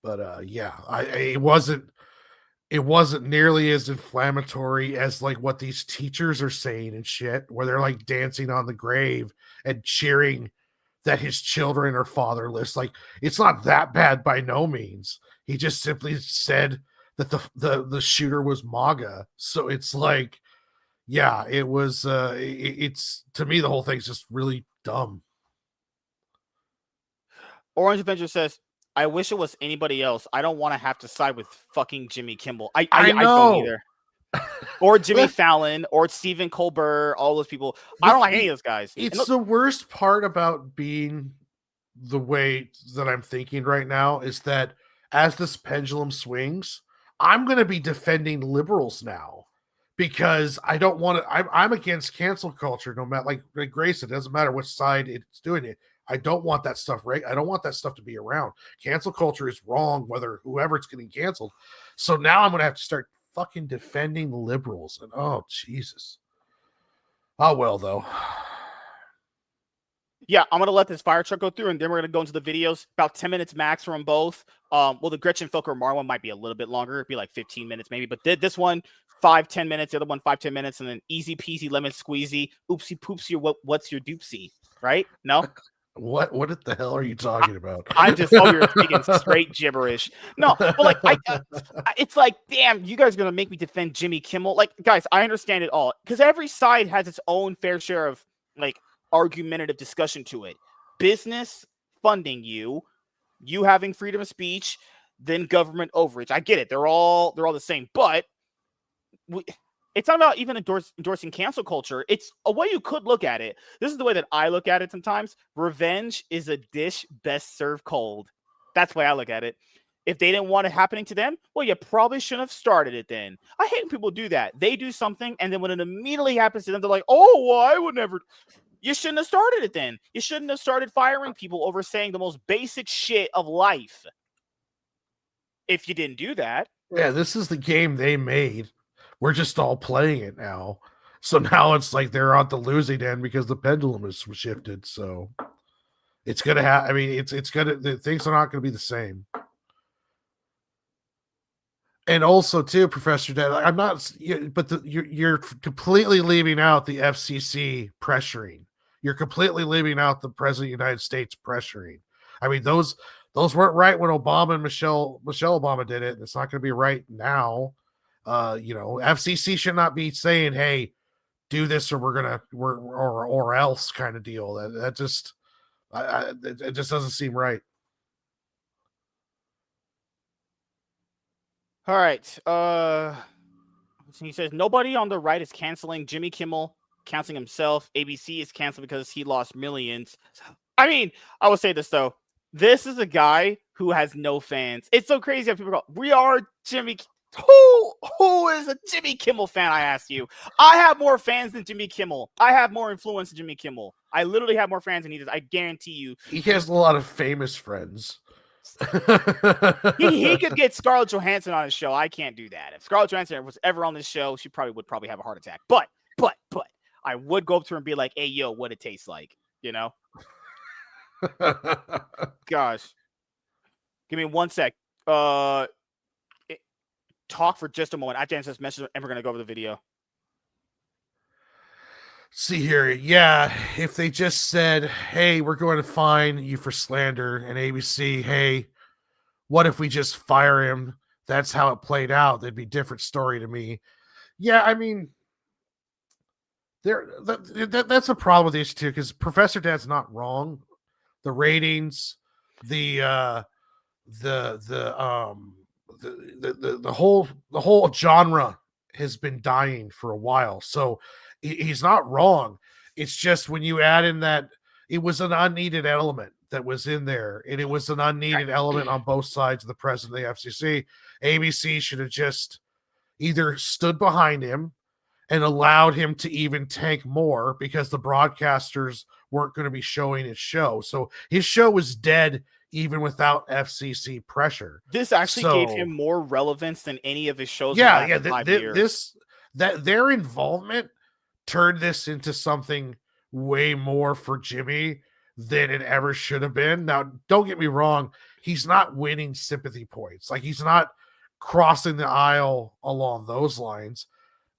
But it wasn't nearly as inflammatory as like what these teachers are saying and shit, where they're like dancing on the grave and cheering that his children are fatherless. Like, it's not that bad by no means. He just simply said that the shooter was MAGA. So it's like, yeah, it was it's, to me, the whole thing's just really dumb. Orange Avenger says, I wish it was anybody else. I don't want to have to side with fucking Jimmy Kimmel. I don't either. Or Jimmy Fallon or Stephen Colbert, all those people. I don't like any of those guys. It's the worst part about being the way that I'm thinking right now is that as this pendulum swings, I'm going to be defending liberals now, because I don't want to. I'm against cancel culture, no matter, like Grace, it doesn't matter which side it's doing it. I don't want that stuff, right? I don't want that stuff to be around. Cancel culture is wrong, whether whoever it's getting canceled. So now I'm going to have to start fucking defending liberals. And oh, Jesus. Oh, well, though. Yeah, I'm going to let this fire truck go through, and then we're going to go into the videos. About 10 minutes max from both. Well, the Gretchen, Felker, Mar one might be a little bit longer. It'd be like 15 minutes maybe. But this one, 5-10 minutes. The other one, 5-10 minutes. And then easy peasy, lemon squeezy, oopsie poopsie, what's your doopsie? Right? No? What the hell are you talking about? I'm just over here speaking straight gibberish. No, but like, it's like, damn, you guys are going to make me defend Jimmy Kimmel. Like, guys, I understand it all, because every side has its own fair share of like argumentative discussion to it. Business funding you having freedom of speech, then government overreach. I get it. They're all the same, but it's not about even endorsing cancel culture. It's a way you could look at it. This is the way that I look at it sometimes. Revenge is a dish best served cold. That's the way I look at it. If they didn't want it happening to them, well, you probably shouldn't have started it then. I hate when people do that. They do something, and then when it immediately happens to them, they're like, oh, well, I would never. You shouldn't have started it then. You shouldn't have started firing people over saying the most basic shit of life. If you didn't do that. Yeah, this is the game they made. We're just all playing it now. So now it's like they're on the losing end because the pendulum has shifted. So it's going to have, I mean, it's going to, things are not going to be the same. And also too, Professor Dad, I'm not, but you're completely leaving out the FCC pressuring. You're completely leaving out the President of the United States pressuring. I mean, those weren't right when Obama and Michelle Obama did it. It's not going to be right now. FCC should not be saying, "Hey, do this or or else" kind of deal. That just, it just doesn't seem right. All right. He says nobody on the right is canceling Jimmy Kimmel, canceling himself. ABC is canceled because he lost millions. I mean, I will say this though. This is a guy who has no fans. It's so crazy how people go, "We are Jimmy." Who is a Jimmy Kimmel fan? I ask you. I have more fans than Jimmy Kimmel. I have more influence than Jimmy Kimmel. I literally have more fans than he does. I guarantee you. He has a lot of famous friends. he could get Scarlett Johansson on his show. I can't do that. If Scarlett Johansson was ever on this show, she would probably have a heart attack. But I would go up to her and be like, "Hey, yo, what it tastes like?" You know? Gosh. Give me 1 sec. Talk for just a moment. I answer this message, and we're going to go over the video. See here. Yeah, if they just said, "Hey, we're going to fine you for slander," and ABC, "Hey, what if we just fire him?" That's how it played out. That'd be a different story to me. Yeah, I mean, that's a problem with these two, because Professor Dad's not wrong. The ratings, the whole genre has been dying for a while. So he's not wrong. It's just when you add in that it was an unneeded element. that was in there, and it was an unneeded element on both sides of the president of the FCC. ABC should have just either stood behind him and allowed him to even tank more because the broadcasters weren't going to be showing his show. So his show was dead even without FCC pressure. This actually gave him more relevance than any of his shows. In the last 5 years. Their involvement turned this into something way more for Jimmy than it ever should have been. Now, don't get me wrong, he's not winning sympathy points. Like, he's not crossing the aisle along those lines.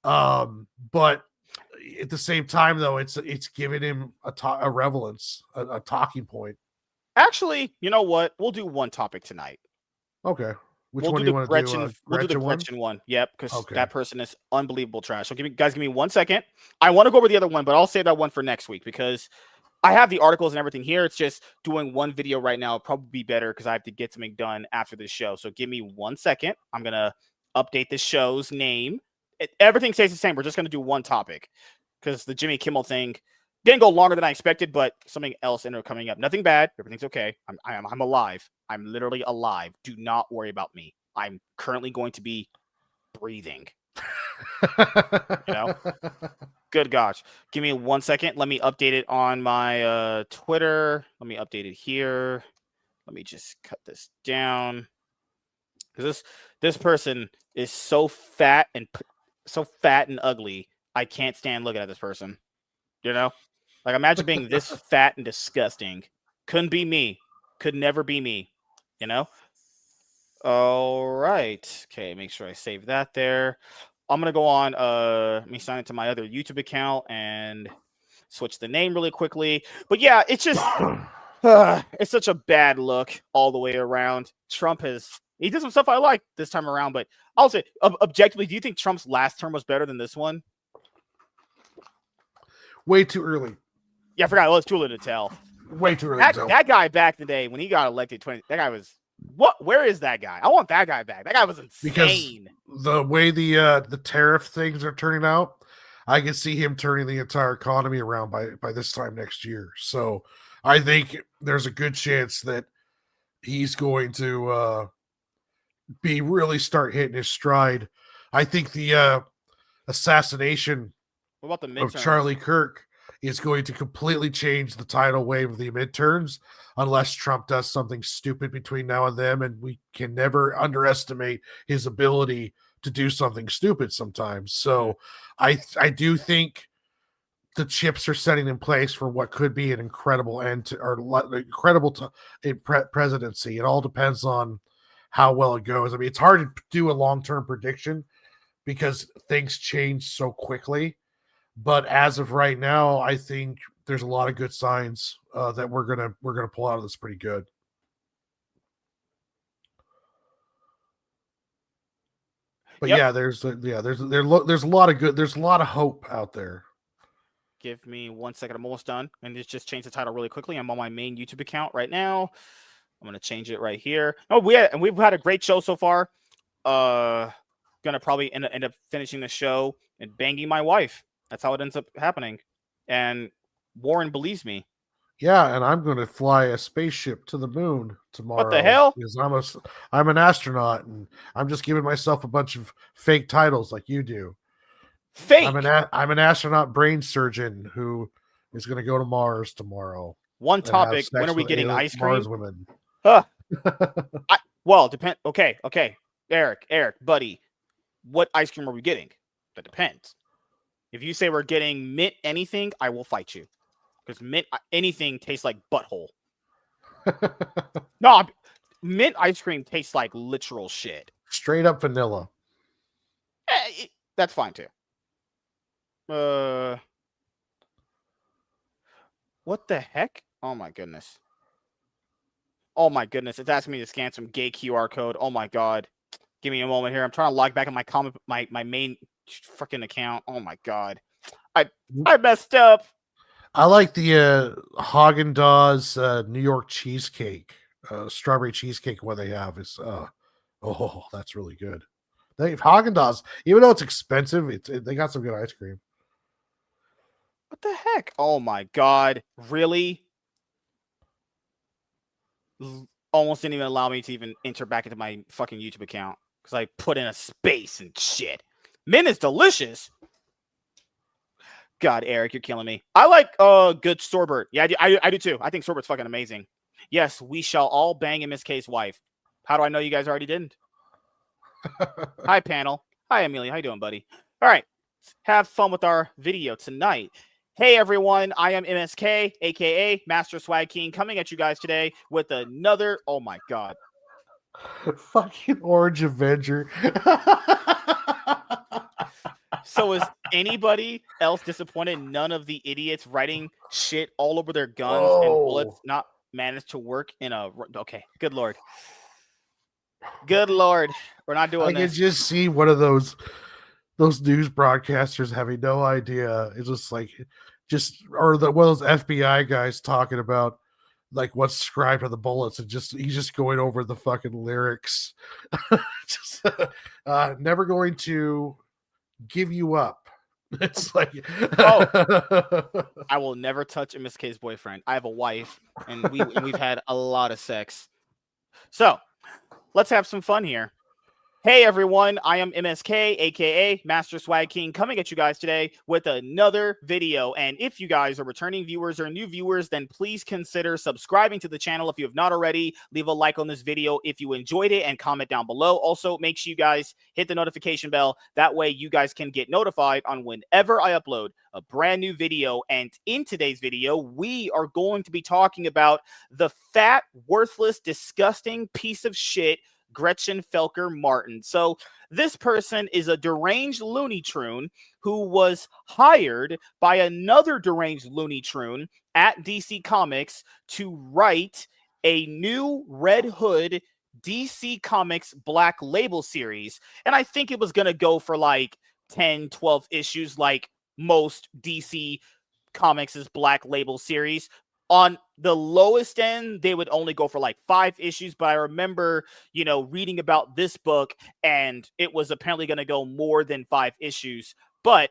But at the same time, though, it's giving him a relevance, a talking point. Actually, you know what? We'll do one topic tonight. Okay. Which one do you want to do? We'll do the Gretchen one. Yep, because that person is unbelievable trash. So give me 1 second. I want to go over the other one, but I'll save that one for next week because I have the articles and everything here. It's just doing one video right now would probably be better because I have to get something done after this show. So give me 1 second. I'm going to update the show's name. Everything stays the same. We're just going to do one topic because the Jimmy Kimmel thing didn't go longer than I expected, but something else ended up coming up. Nothing bad. Everything's okay. I'm alive. I'm literally alive. Do not worry about me. I'm currently going to be breathing. Good gosh. Give me 1 second. Let me update it on my Twitter. Let me update it here. Let me just cut this down. Because this person is so fat and ugly. I can't stand looking at this person. Like, imagine being this fat and disgusting. Couldn't be me. Could never be me. All right. Okay, make sure I save that there. I'm going to go on. Let me sign into my other YouTube account and switch the name really quickly. But yeah, it's just, it's such a bad look all the way around. He did some stuff I like this time around, but I'll say, objectively, do you think Trump's last term was better than this one? Way too early. Yeah, I forgot. Well, it's too early to tell. Way too early. That guy back in the day when he got elected, that guy was what? Where is that guy? I want that guy back. That guy was insane. Because the way the tariff things are turning out, I can see him turning the entire economy around by this time next year. So I think there's a good chance that he's going to really start hitting his stride. I think the assassination of Charlie Kirk is going to completely change the tidal wave of the midterms unless Trump does something stupid between now and then, and we can never underestimate his ability to do something stupid sometimes. So I do think the chips are setting in place for what could be an incredible presidency. It all depends on how well it goes. I mean, it's hard to do a long-term prediction because things change so quickly. But as of right now, I think there's a lot of good signs that we're gonna pull out of this pretty good. But yep. there's a lot of hope out there. Give me 1 second. I'm almost done, and just change the title really quickly. I'm on my main YouTube account right now. I'm gonna change it right here. Oh, we've had a great show so far. Gonna probably end up finishing the show and banging my wife. That's how it ends up happening. And Warren believes me. Yeah, and I'm going to fly a spaceship to the moon tomorrow. What the hell? Because I'm an astronaut, and I'm just giving myself a bunch of fake titles like you do. Fake? I'm an astronaut brain surgeon who is going to go to Mars tomorrow. One topic, when are we getting ice cream? Mars women. Huh. Depend. Okay. Eric, buddy, what ice cream are we getting? That depends. If you say we're getting mint anything, I will fight you. Because mint anything tastes like butthole. No, mint ice cream tastes like literal shit. Straight up vanilla. That's fine too. What the heck? Oh my goodness. It's asking me to scan some gay QR code. Oh my god. Give me a moment here. I'm trying to log back in my main freaking account. Oh my god. I messed up. I like the Haagen-Dazs New York cheesecake, strawberry cheesecake. What they have is that's really good. Haagen-Dazs, even though it's expensive, they got some good ice cream. What the heck? Oh my god. Really? almost didn't even allow me to even enter back into my fucking YouTube account because I put in a space and shit. Mint is delicious. God, Eric, you're killing me. I like good Sorbert. Yeah, I do too. I think Sorbert's fucking amazing. Yes, we shall all bang MSK's wife. How do I know you guys already didn't? Hi, panel. Hi, Amelia. How you doing, buddy? All right. Have fun with our video tonight. Hey, everyone. I am MSK, a.k.a. Master Swag King, coming at you guys today with another... Oh, my God. Fucking Orange Avenger. So is anybody else disappointed none of the idiots writing shit all over their guns and bullets not managed to work in a... Okay, good Lord. Good Lord. We're not doing this. I can just see one of those news broadcasters having no idea. It's just like, or one of those FBI guys talking about like what's scribed on the bullets, and he's just going over the fucking lyrics. Never going to give you up. It's like, I will never touch MSK's boyfriend. I have a wife, and we've had a lot of sex. So let's have some fun here. Hey, everyone. I am MSK, a.k.a. Master Swag King, coming at you guys today with another video. And if you guys are returning viewers or new viewers, then please consider subscribing to the channel if you have not already. Leave a like on this video if you enjoyed it and comment down below. Also, make sure you guys hit the notification bell. That way you guys can get notified on whenever I upload a brand new video. And in today's video, we are going to be talking about the fat, worthless, disgusting piece of shit Gretchen Felker Martin. So this person is a deranged Looney Tune who was hired by another deranged Looney Tune at DC Comics to write a new Red Hood DC Comics Black Label series. And I think it was going to go for like 10, 12 issues like most DC Comics' Black Label series. On the lowest end, they would only go for like 5 issues. But I remember, reading about this book, and it was apparently going to go more than 5 issues. But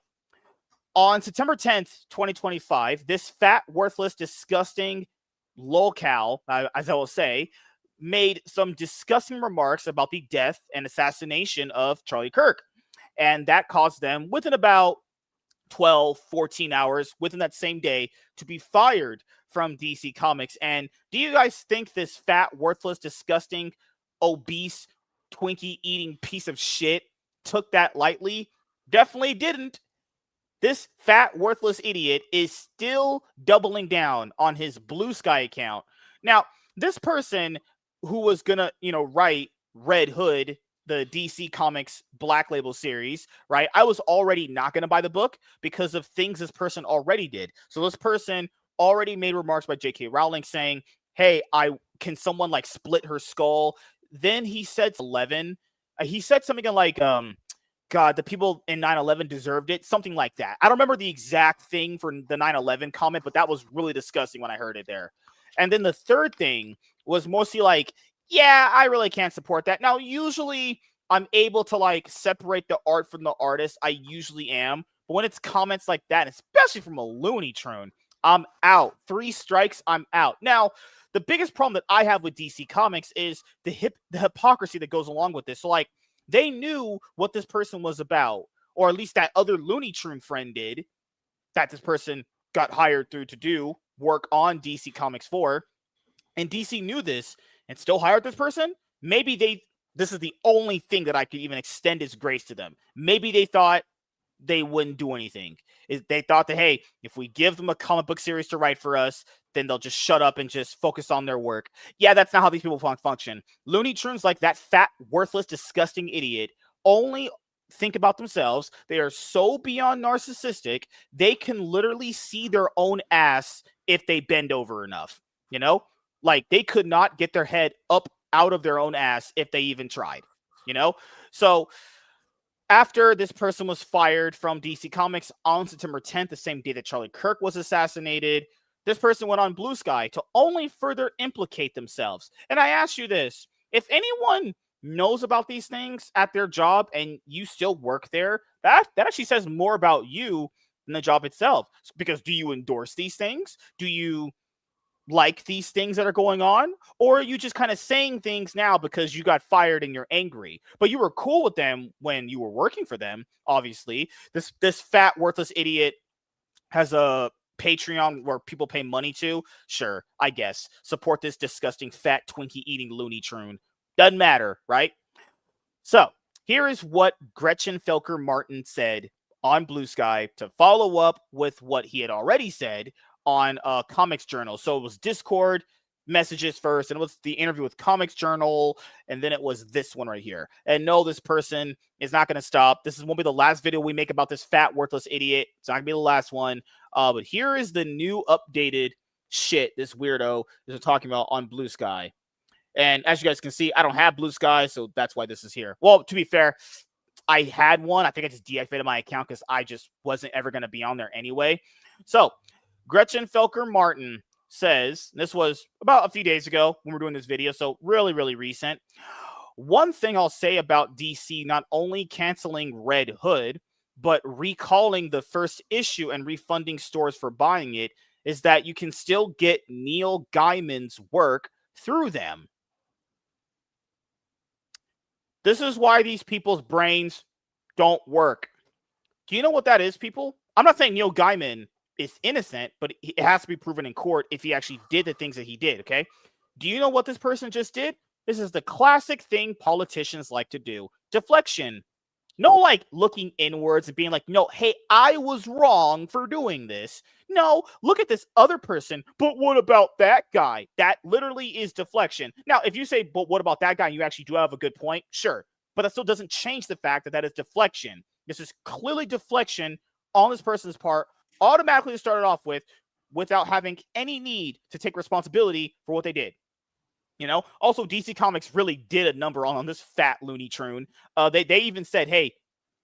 on September 10th, 2025, this fat, worthless, disgusting lolcow, as I will say, made some disgusting remarks about the death and assassination of Charlie Kirk. And that caused them, within about 12, 14 hours within that same day, to be fired from DC Comics. And do you guys think this fat, worthless, disgusting, obese, Twinkie-eating piece of shit took that lightly? Definitely didn't. This fat, worthless idiot is still doubling down on his Blue Sky account. Now, this person who was gonna, write Red Hood, the DC Comics Black Label series, right? I was already not going to buy the book because of things this person already did. So this person already made remarks by J.K. Rowling saying, hey, can someone like split her skull? Then he said 11. He said something like, God, the people in 9/11 deserved it. Something like that. I don't remember the exact thing for the 9/11 comment, but that was really disgusting when I heard it there. And then the third thing was mostly like, yeah, I really can't support that. Now, usually I'm able to like separate the art from the artist. I usually am. But when it's comments like that, especially from a Looney Tune, I'm out. 3 strikes, I'm out. Now, the biggest problem that I have with DC Comics is the hypocrisy that goes along with this. So like, they knew what this person was about, or at least that other Looney Tune friend did, that this person got hired through to do work on DC Comics for. And DC knew this and still hired this person. Maybe this is the only thing that I could even extend its grace to them. Maybe they thought they wouldn't do anything. They thought that, hey, if we give them a comic book series to write for us, then they'll just shut up and just focus on their work. Yeah, that's not how these people function. Looney Tunes, like that fat, worthless, disgusting idiot, only think about themselves. They are so beyond narcissistic, they can literally see their own ass if they bend over enough. Like they could not get their head up out of their own ass if they even tried. So after this person was fired from DC Comics on September 10th, the same day that Charlie Kirk was assassinated, this person went on Blue Sky to only further implicate themselves. And I ask you this, if anyone knows about these things at their job and you still work there, that actually says more about you than the job itself. Because do you endorse these things? Do you like these things that are going on, or are you just kind of saying things now because you got fired and you're angry? But you were cool with them when you were working for them, obviously. This fat, worthless idiot has a Patreon where people pay money to. Sure, I guess. Support this disgusting, fat, Twinkie-eating Looney Tune. Doesn't matter, right? So, here is what Gretchen Felker Martin said on Blue Sky to follow up with what he had already said on Comics Journal. So it was Discord messages first, and it was the interview with Comics Journal, and then it was this one right here. And no, this person is not going to stop. This won't be the last video we make about this fat, worthless idiot. It's not going to be the last one. But here is the new updated shit this weirdo is talking about on Blue Sky. And as you guys can see, I don't have Blue Sky, so that's why this is here. Well, to be fair, I had one. I think I just deactivated my account because I just wasn't ever going to be on there anyway. So, Gretchen Felker Martin says, this was about a few days ago when we were doing this video, so really, really recent. One thing I'll say about DC not only canceling Red Hood, but recalling the first issue and refunding stores for buying it is that you can still get Neil Gaiman's work through them. This is why these people's brains don't work. Do you know what that is, people? I'm not saying Neil Gaiman is innocent, but it has to be proven in court if he actually did the things that he did, okay? Do you know what this person just did? This is the classic thing politicians like to do. Deflection. No, like, looking inwards and being like, no, hey, I was wrong for doing this. No, look at this other person, but what about that guy? That literally is deflection. Now, if you say, but what about that guy, and you actually do have a good point, sure. But that still doesn't change the fact that that is deflection. This is clearly deflection on this person's part, automatically started off with, without having any need to take responsibility for what they did. You know, also DC Comics really did a number on this fat Looney Tune. They even said, hey,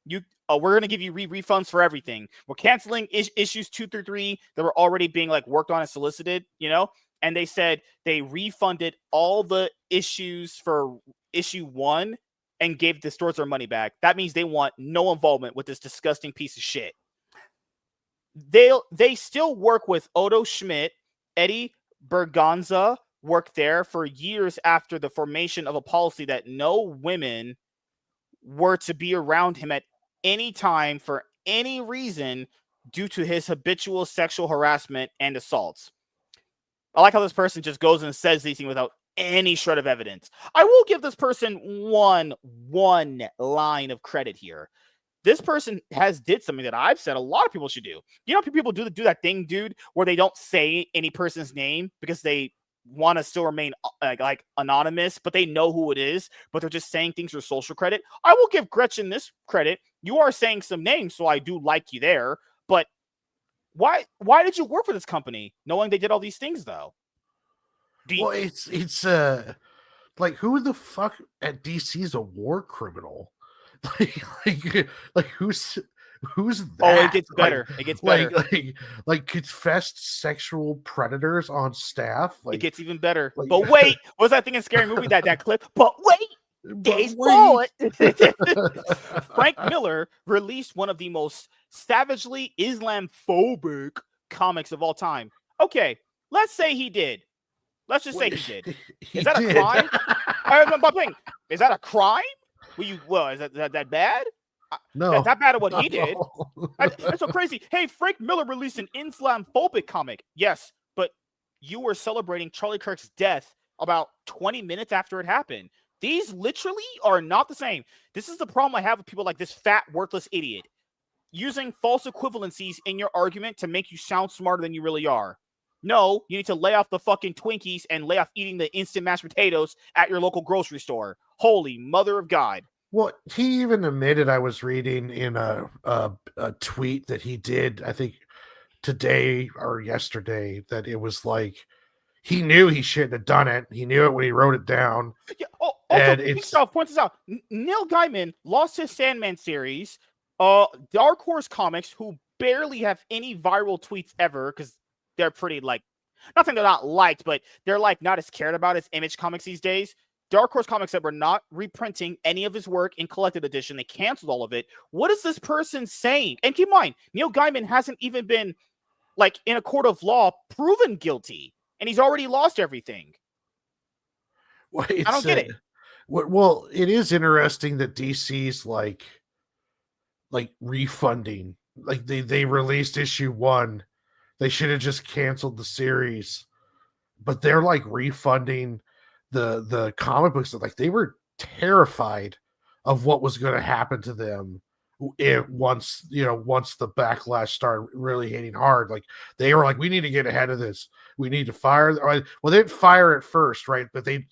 we're going to give you refunds for everything. We're canceling issues 2 through 3 that were already being like worked on and solicited, you know, and they said they refunded all the issues for issue 1 and gave the stores their money back. That means they want no involvement with this disgusting piece of shit. They still work with Odo Schmidt, Eddie Berganza, worked there for years after the formation of a policy that no women were to be around him at any time for any reason due to his habitual sexual harassment and assaults. I like how this person just goes and says these things without any shred of evidence. I will give this person one line of credit here. This person did something that I've said a lot of people should do. You know, people do that thing, dude, where they don't say any person's name because they want to still remain like anonymous, but they know who it is, but they're just saying things for social credit. I will give Gretchen this credit. You are saying some names, so I do like you there. But why did you work for this company knowing they did all these things, though? Well, it's like, who the fuck at DC is a war criminal? like who's that? Oh, it gets better. It gets better. Like confessed sexual predators on staff. Like, it gets even better. But wait, what's that thing in Scary Movie? That clip? But wait, Gaze bullet. Frank Miller released one of the most savagely Islamophobic comics of all time. Okay, let's say he did. Let's just say he did. Is that a crime? Is that a crime? Is that bad? No. That's that bad at what he did. That's so crazy. Hey, Frank Miller released an Islamophobic comic. Yes, but you were celebrating Charlie Kirk's death about 20 minutes after it happened. These literally are not the same. This is the problem I have with people like this fat, worthless idiot. Using false equivalencies in your argument to make you sound smarter than you really are. No, you need to lay off the fucking Twinkies and lay off eating the instant mashed potatoes at your local grocery store. Holy mother of God. Well, he even admitted, I was reading in a tweet that he did, I think today or yesterday, that it was like he knew he shouldn't have done it. He knew it when he wrote it down. Yeah. Oh, also, points this out. Neil Gaiman lost his Sandman series. Dark Horse Comics, who barely have any viral tweets ever because they're pretty like, not saying they're not liked, but they're like not as cared about as Image Comics these days. Dark Horse Comics said we're not reprinting any of his work in collected edition. They canceled all of it. What is this person saying? And keep in mind, Neil Gaiman hasn't even been, like, in a court of law proven guilty. and he's already lost everything. Well, I don't get it. Well, it is interesting that DC's like refunding. Like they released issue 1. They should have just canceled the series, but they're like refunding the comic books. Like they were terrified of what was going to happen to them once the backlash started really hitting hard. Like they were like, we need to get ahead of this. We need to fire. Well, they didn't fire at first, right? But they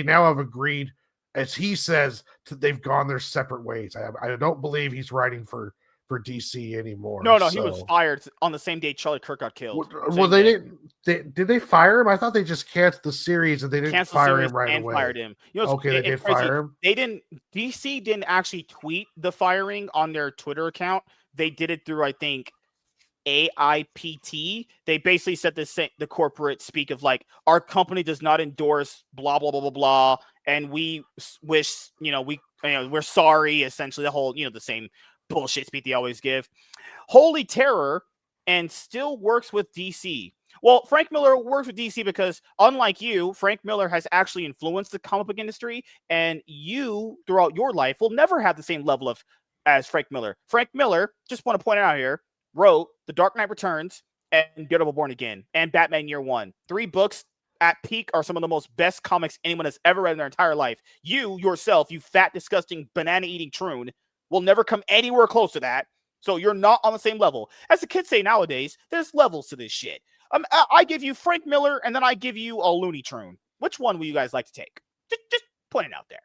now have agreed, as he says, they've gone their separate ways. I don't believe he's writing for DC anymore. No, he was fired on the same day Charlie Kirk got killed. Well, they didn't. Did they fire him? I thought they just canceled the series and they didn't fire him right away. Fired him. Okay, they did fire him. They didn't. DC didn't actually tweet the firing on their Twitter account. They did it through, I think, AIPT. They basically said the corporate speak of like, our company does not endorse blah blah blah blah blah, and we wish we're sorry. Essentially, the whole the same bullshit speak they always give. Holy terror, and still works with DC. Well, Frank Miller works with DC because, unlike you, Frank Miller has actually influenced the comic book industry, and you, throughout your life, will never have the same level as Frank Miller. Frank Miller, just want to point out here, wrote The Dark Knight Returns and Daredevil Born Again and Batman Year One. 3 books at peak are some of the most best comics anyone has ever read in their entire life. You, yourself, you fat, disgusting, banana-eating troon, will never come anywhere close to that. So you're not on the same level. As the kids say nowadays, there's levels to this shit. I give you Frank Miller, and then I give you a Looney Tune. Which one will you guys like to take? Just point it out there.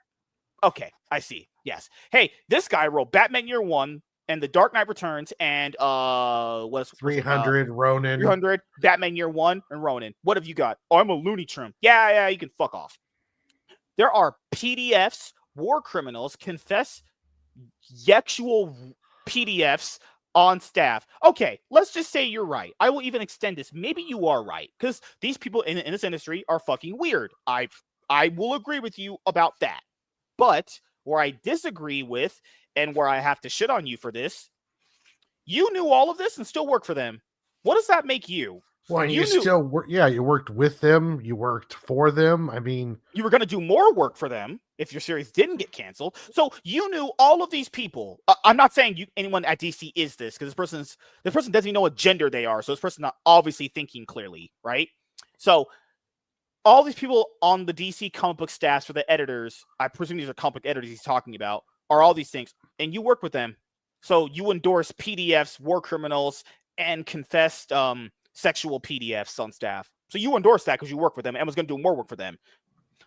Okay, I see. Yes. Hey, this guy wrote Batman Year One and The Dark Knight Returns and what's 300 Ronin. 300 Batman Year One and Ronin. What have you got? Oh, I'm a Looney Tune. Yeah, you can fuck off. There are PDFs, war criminals, confess actual PDFs on staff. Okay, let's just say you're right. I will even extend this. Maybe you are right, because these people in this industry are fucking weird. I will agree with you about that. But where I disagree with, and where I have to shit on you for this, you knew all of this and still work for them. What does that make you? Well, you still work. Yeah, you worked with them. You worked for them. I mean, you were going to do more work for them if your series didn't get canceled. So you knew all of these people. I'm not saying anyone at DC is this, because this person doesn't even know what gender they are. So this person's not obviously thinking clearly, right? So all these people on the DC comic book staffs for the editors, I presume these are comic book editors he's talking about, are all these things, and you work with them. So you endorse PDFs, war criminals, and confessed sexual PDFs on staff. So you endorsed that because you work with them and was going to do more work for them.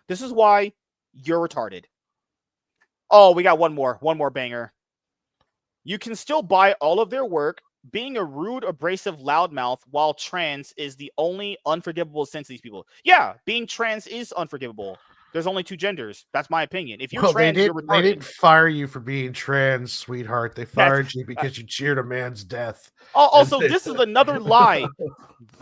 This is why you're retarded. Oh, we got one more banger. You can still buy all of their work. Being a rude, abrasive loudmouth while trans is the only unforgivable sin to these people. Yeah, being trans is unforgivable. There's only 2 genders. That's my opinion. If you're trans, you're retarded. They didn't fire you for being trans, sweetheart. They fired you because you cheered a man's death. Also, this is another lie.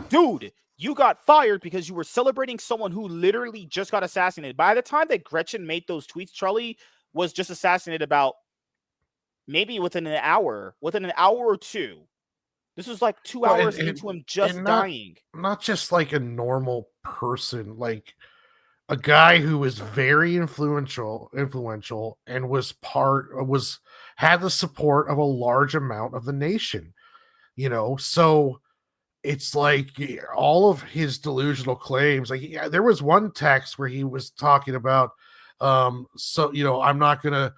Dude, you got fired because you were celebrating someone who literally just got assassinated. By the time that Gretchen made those tweets, Charlie was just assassinated about maybe within an hour or 2. This was like 2 hours into him just dying. Not just like a normal person, like a guy who was very influential and had the support of a large amount of the nation, so it's like all of his delusional claims. Like, yeah, there was one text where he was talking about, I'm not going to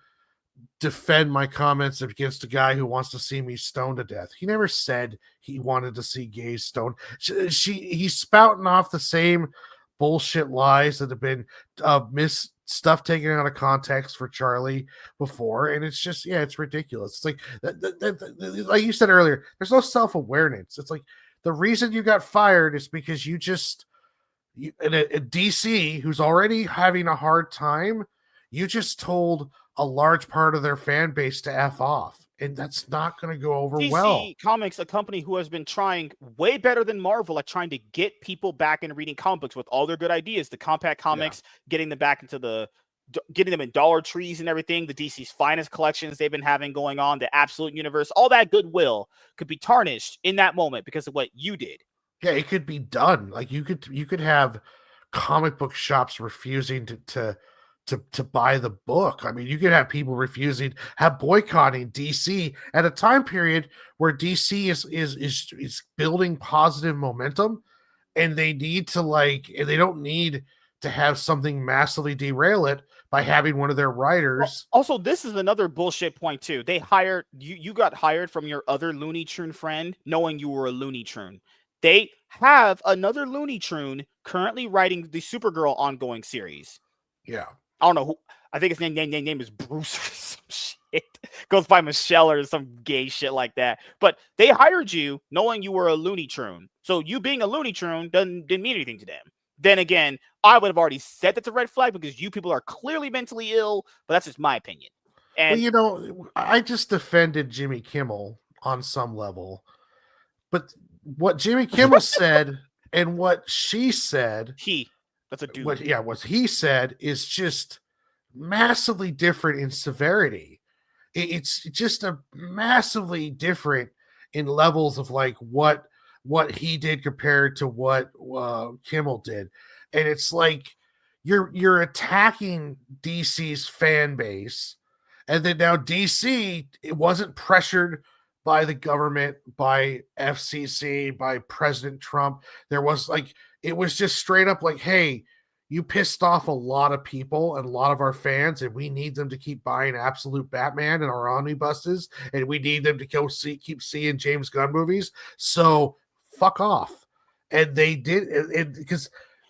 defend my comments against a guy who wants to see me stoned to death. He never said he wanted to see gays stoned. He's spouting off the same bullshit lies that have been stuff taken out of context for Charlie before, and it's just it's ridiculous. It's like like you said earlier, there's no self-awareness. It's like the reason you got fired is because a DC who's already having a hard time, you just told a large part of their fan base to F off. And that's not going to go over well. DC Comics, a company who has been trying way better than Marvel at trying to get people back into reading comic books with all their good ideas. The Compact Comics, getting them back into getting them in Dollar Trees and everything. The DC's finest collections they've been having going on. The Absolute Universe. All that goodwill could be tarnished in that moment because of what you did. Yeah, it could be done. Like you could have comic book shops refusing to buy the book. I mean, you could have people refusing, have boycotting DC at a time period where DC is building positive momentum, and they need to and they don't need to have something massively derail it by having one of their Well, writers. also, this is another bullshit point too. They hired you. You got hired from your other Looney Tune friend, knowing you were a Looney Tune. They have another Looney Tune currently writing the Supergirl ongoing series. Yeah. I don't know who. I think his name is Bruce or some shit. Goes by Michelle or some gay shit like that. But they hired you knowing you were a Looney Tune. So you being a Looney Tune didn't mean anything to them. Then again, I would have already said that's a red flag because you people are clearly mentally ill, but that's just my opinion. And Well, I just defended Jimmy Kimmel on some level, but what Jimmy Kimmel said and what she said, that's a dude. What he said is just massively different in severity. It's just a massively different in levels of like what he did compared to what Kimmel did, and it's like you're attacking DC's fan base, and then now DC, it wasn't pressured by the government, by FCC, by President Trump. There was it was just straight up like, hey, you pissed off a lot of people and a lot of our fans, and we need them to keep buying Absolute Batman in our omnibuses, and we need them to keep seeing James Gunn movies. So fuck off. And they did, because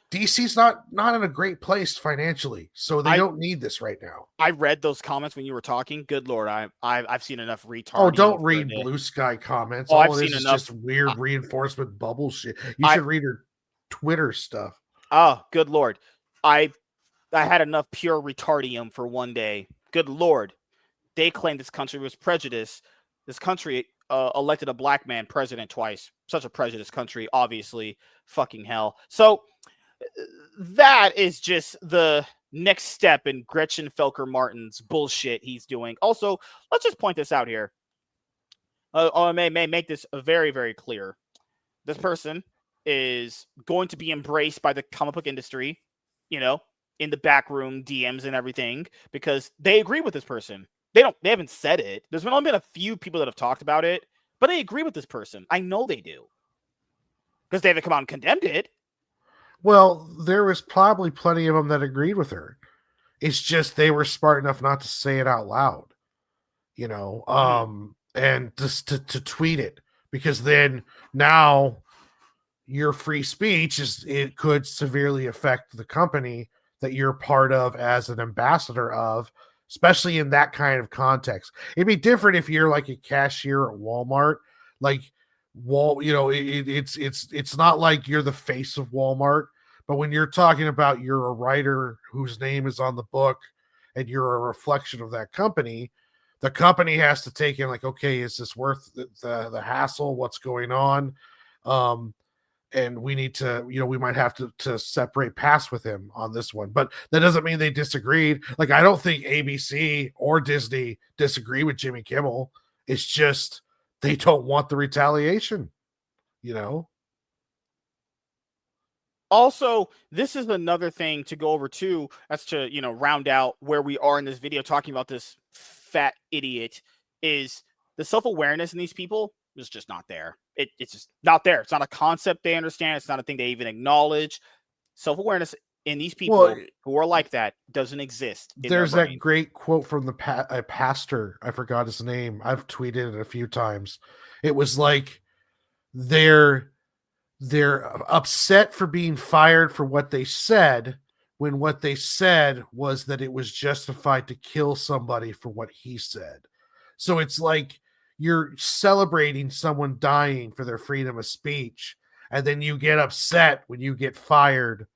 DC's not in a great place financially, so they don't need this right now. I read those comments when you were talking. Good Lord, I've seen enough retarding. Oh, don't read Blue Sky comments. All I've seen enough. Just weird reinforcement bubble shit. You should read her Twitter stuff. Oh, good Lord. I had enough pure retardium for one day. Good Lord. They claimed this country was prejudiced. This country elected a black man president twice. Such a prejudiced country, obviously. Fucking hell. So that is just the next step in Gretchen Felker Martin's bullshit he's doing. Also, let's just point this out here. I may make this very, very clear. This person is going to be embraced by the comic book industry, in the back room DMs and everything, because they agree with this person. They haven't said it. There's only been a few people that have talked about it, but they agree with this person. I know they do. Because they haven't come out and condemned it. Well, there was probably plenty of them that agreed with her. It's just they were smart enough not to say it out loud, and just to tweet it, because then now your free speech it could severely affect the company that you're part of as an ambassador of, especially in that kind of context. It'd be different if you're like a cashier at Walmart, it's not like you're the face of Walmart, but when you're talking about you're a writer whose name is on the book and you're a reflection of that company, the company has to take in okay, is this worth the hassle? What's going on? And we need to, we might have to separate paths with him on this one. But that doesn't mean they disagreed. I don't think ABC or Disney disagree with Jimmy Kimmel. It's just they don't want the retaliation, Also, this is another thing to go over too, as to, round out where we are in this video talking about this fat idiot, is the self-awareness in these people is just not there. It's just not there. It's not a concept they understand. It's not a thing they even acknowledge. Self-awareness in these people who are like that doesn't exist. There's that great quote from a pastor. I forgot his name. I've tweeted it a few times. It was like they're upset for being fired for what they said, when what they said was that it was justified to kill somebody for what he said. So it's like you're celebrating someone dying for their freedom of speech, and then you get upset when you get fired.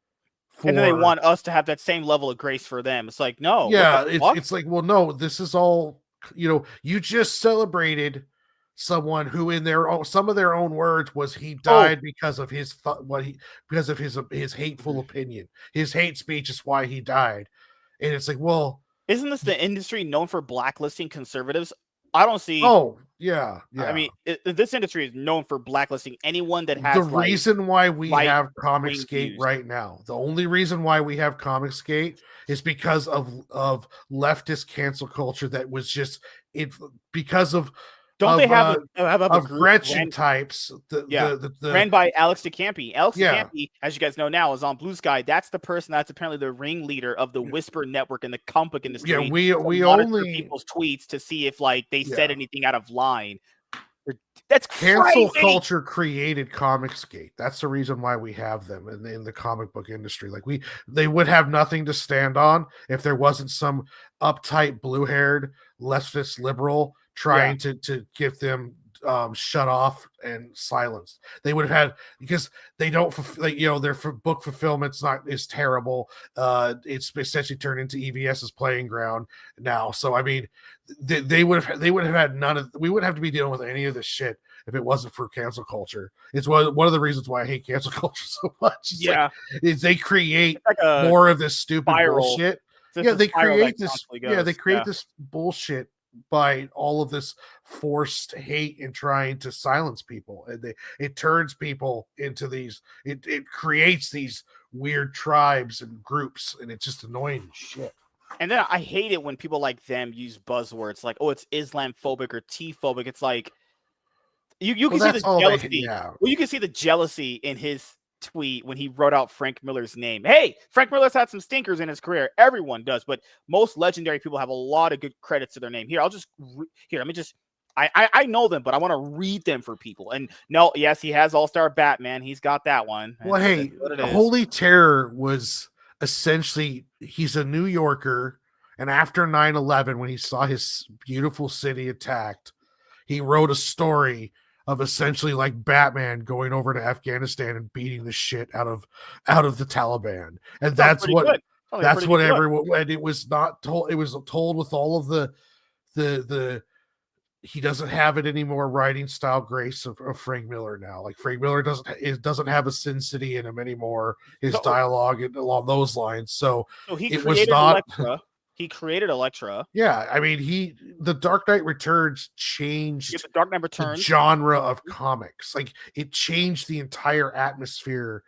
And then they want us to have that same level of grace for them. It's like, no. Yeah, it's like, well, no, this is all, you just celebrated someone who, in some of their own words, was he died because of his because of his hateful opinion. His hate speech is why he died. And it's like, well, isn't this the industry known for blacklisting conservatives I don't see. Oh, yeah. I mean, this industry is known for blacklisting anyone that The has like reason why we right have wing Comicsgate views. right now, the only reason why we have Comicsgate is because of leftist cancel culture that was just it because Don't they of have uh a of group Gretchen types. Yeah, The ran by Alex DeCampi. Alex yeah. DeCampi, as you guys know now, is on Blue Sky. That's the person that's apparently the ringleader of the Whisper Network in the comic book Yeah, industry to we monitor only people's tweets to see if like they said yeah. anything out of line. That's Cancel crazy. culture created Comicsgate. That's the reason why we have them in the comic book industry. Like they would have nothing to stand on if there wasn't some uptight, blue-haired, leftist liberal Yeah. trying to get them shut off and silenced. They would have had because they don't, like, their book fulfillment's not is terrible. It's essentially turned into EVS's playing ground now. So I mean, they would have had none of. We wouldn't have to be dealing with any of this shit if it wasn't for cancel culture. It's one of the reasons why I hate cancel culture so much. It's Yeah. they create It's like a more of this stupid spiral. bullshit. It's Yeah, a they spiral that create this. constantly Yeah, they goes. create this bullshit by all of this forced hate and trying to silence people, and it turns people into these. It creates these weird tribes and groups, and it's just annoying as shit. And then I hate it when people like them use buzzwords like, "Oh, it's Islamophobic or T-phobic." It's like you can see the jealousy. Well, you can see the jealousy in his tweet when he wrote out Frank Miller's name. Hey, Frank Miller's had some stinkers in his career. Everyone does, but most legendary people have a lot of good credits to their name. Here, I'll just let me just. I know them, but I want to read them for people. And no, yes, he has All-Star Batman. He's got that one. Well, hey, Holy Terror was essentially, he's a New Yorker, and after 9/11, when he saw his beautiful city attacked, he wrote a story of essentially like Batman going over to Afghanistan and beating the shit out of the Taliban. And that's what everyone, and it was not told, it was told with all of the he doesn't have it anymore writing style grace of Frank Miller now. Like Frank Miller doesn't have a Sin City in him anymore. His dialogue along those lines. So it was not. He created Elektra. Yeah, I mean, the Dark Knight Returns changed the Dark Knight Returns the genre of comics. Like it changed the entire atmosphere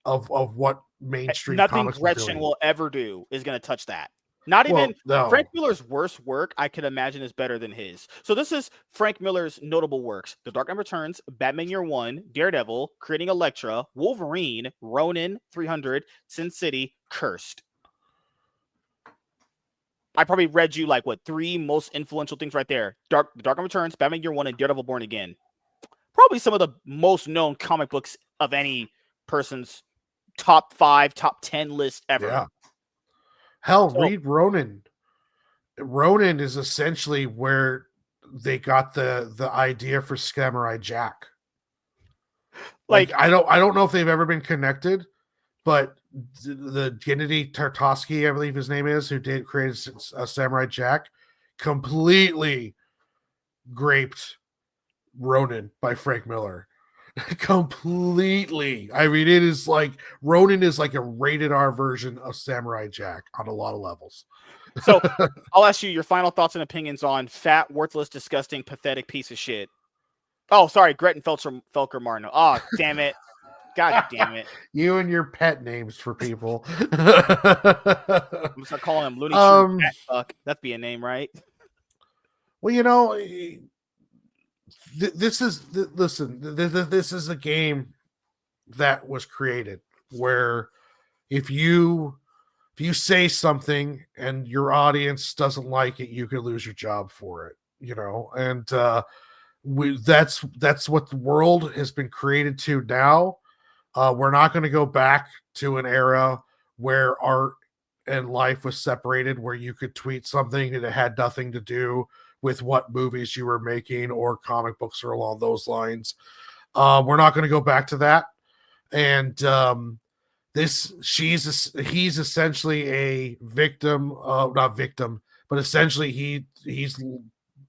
of what mainstream nothing comics Gretchen will ever do is going to touch that. Not even Frank Miller's worst work, I could imagine, is better than his. So this is Frank Miller's notable works: The Dark Knight Returns, Batman Year One, Daredevil, Creating Elektra, Wolverine, Ronin, 300, Sin City, Cursed. I probably read you like what 3 most influential things right there: The Dark Knight Returns, Batman Year One, and Daredevil Born Again. Probably some of the most known comic books of any person's top 5, top 10 list ever. Yeah. Hell, read Ronin. Ronin is essentially where they got the idea for Samurai Jack. Like I don't know if they've ever been connected, but the Gennady Tartakovsky, I believe his name is, who created Samurai Jack, completely graped Ronin by Frank Miller. Completely. I mean, it is like Ronin is like a rated R version of Samurai Jack on a lot of levels. So I'll ask you your final thoughts and opinions on fat, worthless, disgusting, pathetic piece of shit. Oh, sorry, Gretchen Felker Martin. Oh, damn it. God damn it. You and your pet names for people. I'm gonna start calling him Looney Tunes Fat Fuck. That'd be a name, right? Well, this is a game that was created where if you say something and your audience doesn't like it, you could lose your job for it, and that's what the world has been created to now. We're not going to go back to an era where art and life was separated, where you could tweet something and it had nothing to do with what movies you were making or comic books or along those lines. We're not going to go back to that. And he's essentially a victim, not victim, but essentially he's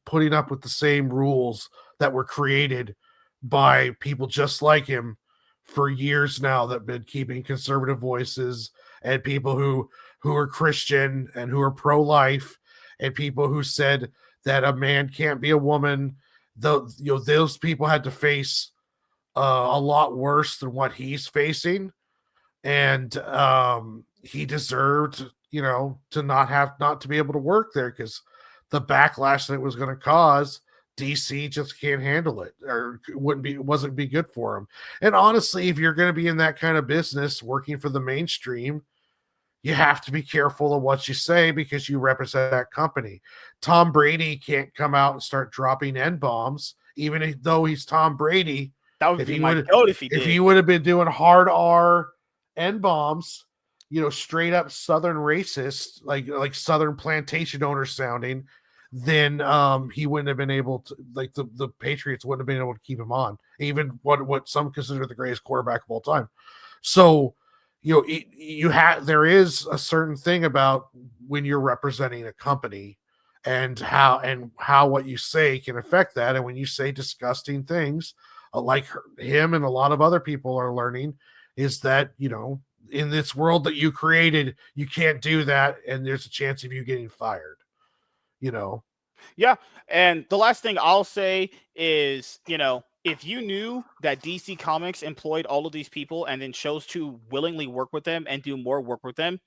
putting up with the same rules that were created by people just like him for years now that have been keeping conservative voices and people who are Christian and who are pro-life and people who said that a man can't be a woman. Though those people had to face a lot worse than what he's facing, and he deserved, to not to be able to work there because the backlash that it was going to cause. DC just can't handle it, or wasn't be good for him. And honestly, if you're going to be in that kind of business working for the mainstream, you have to be careful of what you say because you represent that company. Tom Brady can't come out and start dropping N-bombs, even though he's Tom Brady. That would be my goat if he did. If he would have been doing hard R N-bombs, straight up Southern racist, like Southern plantation owner sounding, then he wouldn't have been able to, like the Patriots wouldn't have been able to keep him on, even what some consider the greatest quarterback of all time. So, there is a certain thing about when you're representing a company and how what you say can affect that. And when you say disgusting things, like him and a lot of other people are learning, is that, in this world that you created, you can't do that. And there's a chance of you getting fired, Yeah. And the last thing I'll say is, if you knew that DC Comics employed all of these people and then chose to willingly work with them and do more work with them,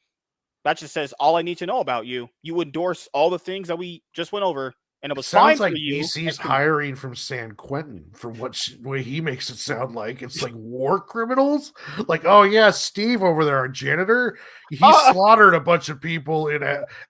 that just says all I need to know about you. You endorse all the things that we just went over, and it was fine like for you. DC's hiring from San Quentin from way he makes it sound like. It's like war criminals. Like, oh yeah, Steve over there, our janitor, he slaughtered a bunch of people in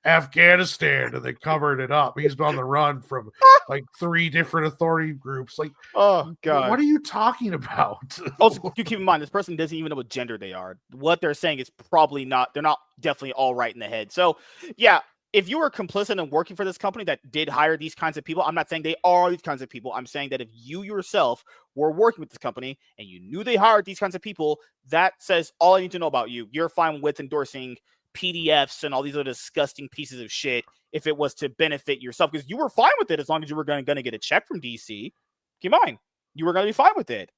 Afghanistan and they covered it up. He's on the run from like 3 different authority groups. Like, oh god, what are you talking about? Also, you keep in mind this person doesn't even know what gender they are. What they're saying is probably not. They're not definitely all right in the head. So yeah. If you were complicit in working for this company that did hire these kinds of people, I'm not saying they are these kinds of people. I'm saying that if you yourself were working with this company and you knew they hired these kinds of people, that says all I need to know about you. You're fine with endorsing PDFs and all these other disgusting pieces of shit if it was to benefit yourself, because you were fine with it as long as you were going to get a check from DC. Keep in mind, you were going to be fine with it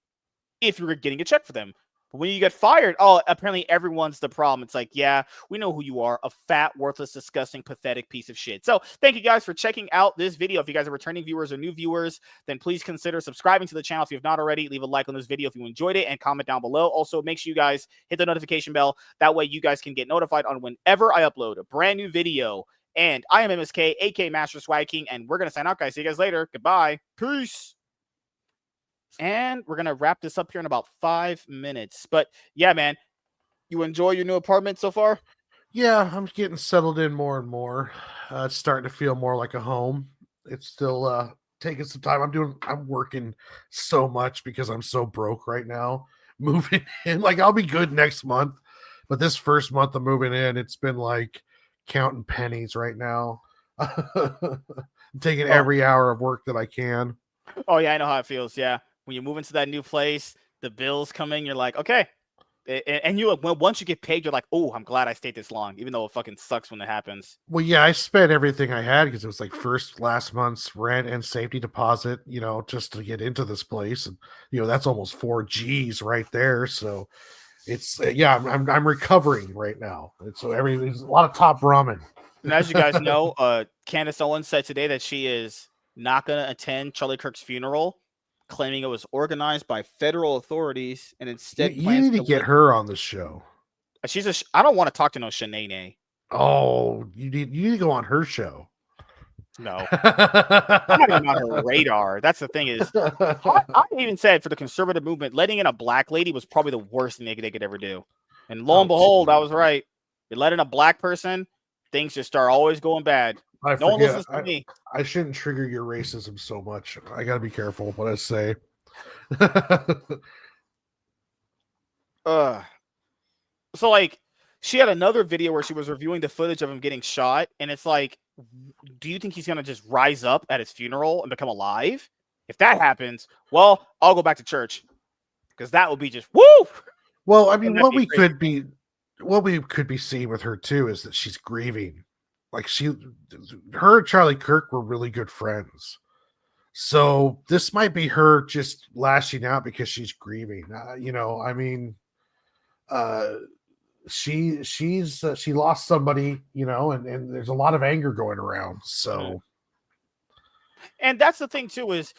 if you were getting a check for them. But when you get fired, apparently everyone's the problem. It's like, yeah, we know who you are, a fat, worthless, disgusting, pathetic piece of shit. So thank you guys for checking out this video. If you guys are returning viewers or new viewers, then please consider subscribing to the channel if you have not already. Leave a like on this video if you enjoyed it and comment down below. Also, make sure you guys hit the notification bell. That way you guys can get notified on whenever I upload a brand new video. And I am MSK, aka Master Swag King, and we're going to sign out, guys. See you guys later. Goodbye. Peace. And we're going to wrap this up here in about 5 minutes. But yeah, man, you enjoy your new apartment so far? Yeah, I'm getting settled in more and more. It's starting to feel more like a home. It's still taking some time. I'm working so much because I'm so broke right now. Moving in, like I'll be good next month. But this first month of moving in, it's been like counting pennies right now. I'm taking every hour of work that I can. Oh, yeah, I know how it feels. Yeah. When you move into that new place, the bills come in, you're like, okay. And you once you get paid, you're like, oh, I'm glad I stayed this long, even though it fucking sucks when it happens. Well, yeah, I spent everything I had because it was like last month's rent and safety deposit, just to get into this place. And, that's almost 4 G's right there. So it's, I'm recovering right now. And so there's a lot of top ramen. And as you guys know, Candace Owens said today that she is not going to attend Charlie Kirk's funeral, claiming it was organized by federal authorities, and instead you need to get her on the show. I don't want to talk to no Shanae. Oh, you need to go on her show. No, I'm not even on her radar. That's the thing is, I even said for the conservative movement, letting in a black lady was probably the worst thing they could ever do. And lo and behold, I was right. You let in a black person, things just start always going bad. No one listens to me. I shouldn't trigger your racism so much. I got to be careful what I say. So like she had another video where she was reviewing the footage of him getting shot, and it's like, do you think he's gonna just rise up at his funeral and become alive? If that happens, well, I'll go back to church because that would be just woo. Well, I mean, what we could be seeing with her too is that she's grieving. Like her and Charlie Kirk were really good friends. So this might be her just lashing out because she's grieving. She lost somebody, and there's a lot of anger going around. So And that's the thing too is,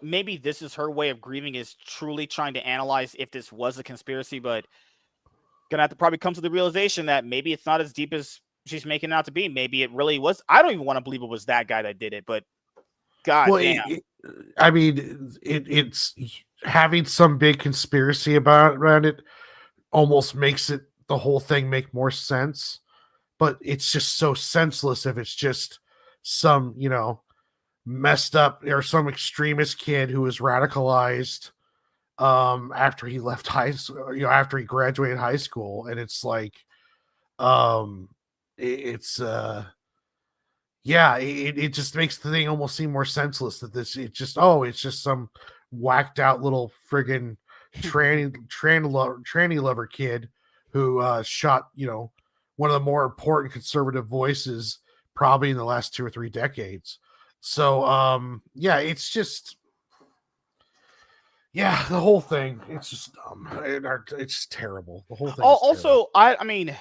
maybe this is her way of grieving, is truly trying to analyze if this was a conspiracy, but gonna have to probably come to the realization that maybe it's not as deep as she's making it out to be. Maybe it really was. I don't even want to believe it was that guy that did it, but god Well, damn. I mean, it's having some big conspiracy around it almost makes it the whole thing make more sense. But it's just so senseless if it's just some, messed up or some extremist kid who was radicalized after he left high school, after he graduated high school, and it's like um it's yeah, it just makes the thing almost seem more senseless that it's just some whacked out little friggin' tranny lover kid who shot, one of the more important conservative voices probably in the last 2 or 3 decades. So yeah, it's just the whole thing, it's just dumb. It's just terrible. The whole thing is terrible. Also, I mean,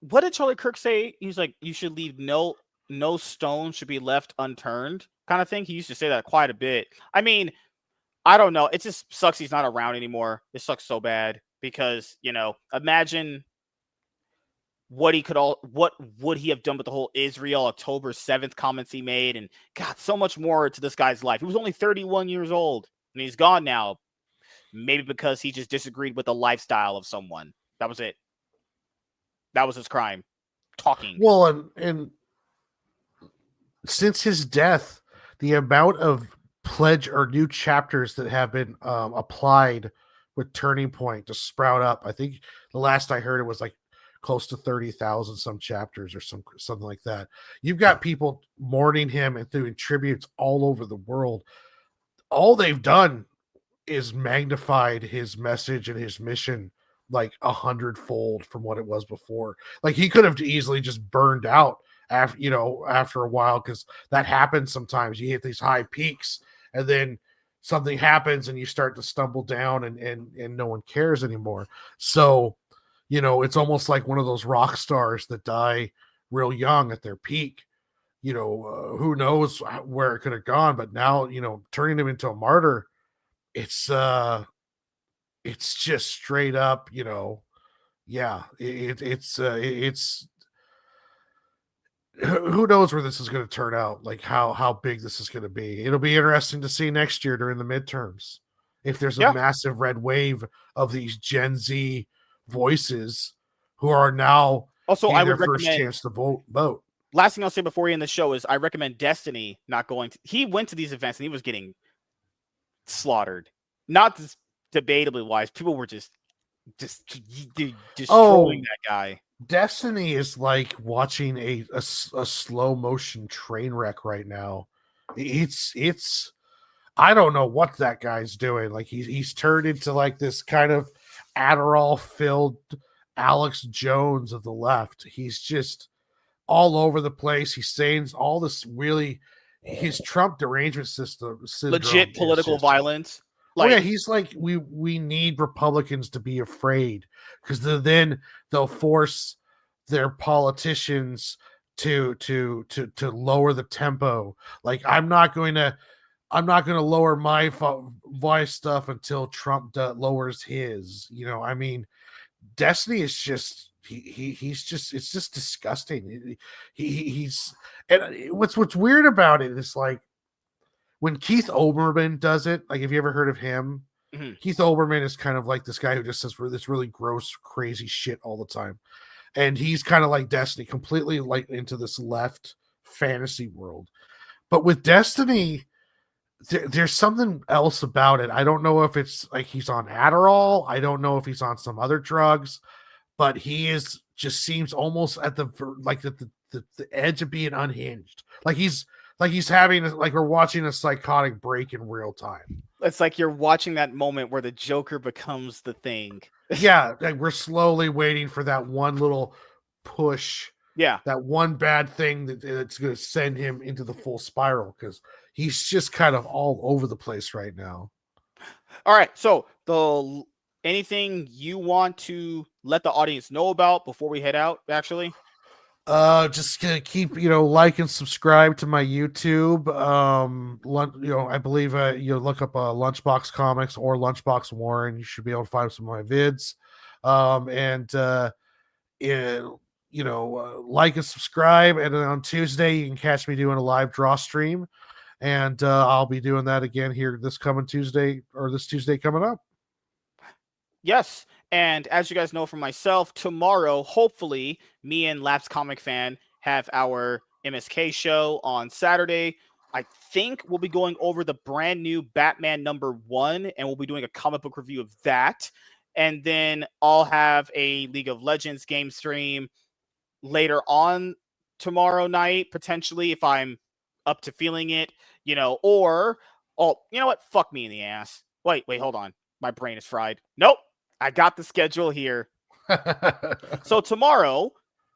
what did Charlie Kirk say? He's like, you should leave no stone should be left unturned, kind of thing. He used to say that quite a bit. I mean, I don't know. It just sucks he's not around anymore. It sucks so bad because, imagine what would he have done with the whole Israel October 7th comments he made, and God, so much more to this guy's life. He was only 31 years old and he's gone now. Maybe because he just disagreed with the lifestyle of someone. That was it. That was his crime. Talking. Well, and since his death, the amount of pledge or new chapters that have been applied with Turning Point to sprout up, I think the last I heard it was like close to 30,000 some chapters or something like that. You've got people mourning him and doing tributes all over the world. All they've done is magnified his message and his mission like 100-fold from what it was before. Like he could have easily just burned out after a while, because that happens sometimes. You hit these high peaks and then something happens and you start to stumble down and no one cares anymore. So, it's almost like one of those rock stars that die real young at their peak. Who knows where it could have gone, but now, turning him into a martyr, it's just straight up, yeah, it's who knows where this is going to turn out, like how big this is going to be. It'll be interesting to see next year during the midterms if there's a massive red wave of these Gen Z voices who are now also I would first chance to vote. Last thing I'll say before we end the show is I recommend Destiny not going to. He went to these events and he was getting slaughtered. Not debatably wise. People were just destroying that guy. Destiny is like watching a slow motion train wreck right now. It's I don't know what that guy's doing. Like he's turned into like this kind of Adderall filled Alex Jones of the left. He's just all over the place. He's saying all this really, his Trump derangement syndrome, legit political violence. Like, yeah, he's like, we need Republicans to be afraid, because then they'll force their politicians to lower the tempo. Like, I'm not going to lower my voice stuff until Trump lowers his. I mean, Destiny is just he's just, it's just disgusting. He's, and what's weird about it is like when Keith Olbermann does it. Like, have you ever heard of him? Mm-hmm. Keith Olbermann is kind of like this guy who just says this really gross, crazy shit all the time. And he's kind of like Destiny, completely like into this left fantasy world. But with Destiny, there's something else about it. I don't know if it's like he's on Adderall. I don't know if he's on some other drugs, but he is just seems almost at the edge of being unhinged. Like he's having, like we're watching a psychotic break in real time. It's like you're watching that moment where the Joker becomes the thing. Yeah, like we're slowly waiting for that one little push. Yeah, that one bad thing that's going to send him into the full spiral, because he's just kind of all over the place right now. All right, so anything you want to let the audience know about before we head out, actually? Just gonna keep, like and subscribe to my YouTube. I believe you look up Lunchbox Comics or Lunchbox Warren. You should be able to find some of my vids. And like and subscribe. And then on Tuesday, you can catch me doing a live draw stream, and I'll be doing that again here this coming Tuesday, or this Tuesday coming up. Yes. And as you guys know from myself, tomorrow, hopefully, me and Laps Comic Fan have our MSK show on Saturday. I think we'll be going over the brand new Batman #1, and we'll be doing a comic book review of that. And then I'll have a League of Legends game stream later on tomorrow night, potentially, if I'm up to feeling it, or, you know what? Fuck me in the ass. Wait, hold on. My brain is fried. Nope. I got the schedule here. So tomorrow,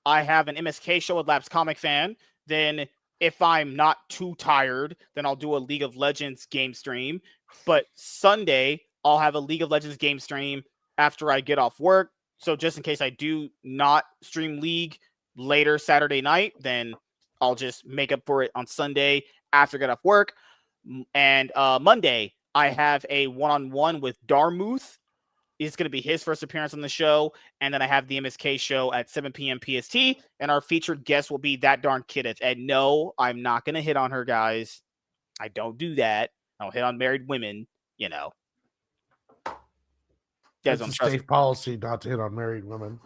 I have an MSK show with Labs Comic Fan. Then, if I'm not too tired, then I'll do a League of Legends game stream. But Sunday, I'll have a League of Legends game stream after I get off work. So just in case I do not stream League later Saturday night, then I'll just make up for it on Sunday after I get off work. And Monday, I have a one-on-one with Darmuth. It's going to be his first appearance on the show. And then I have the MSK show at 7 p.m. PST. And our featured guest will be That Darn Kidith. And no, I'm not going to hit on her, guys. I don't do that. I don't hit on married women, It's a safe policy not to hit on married women.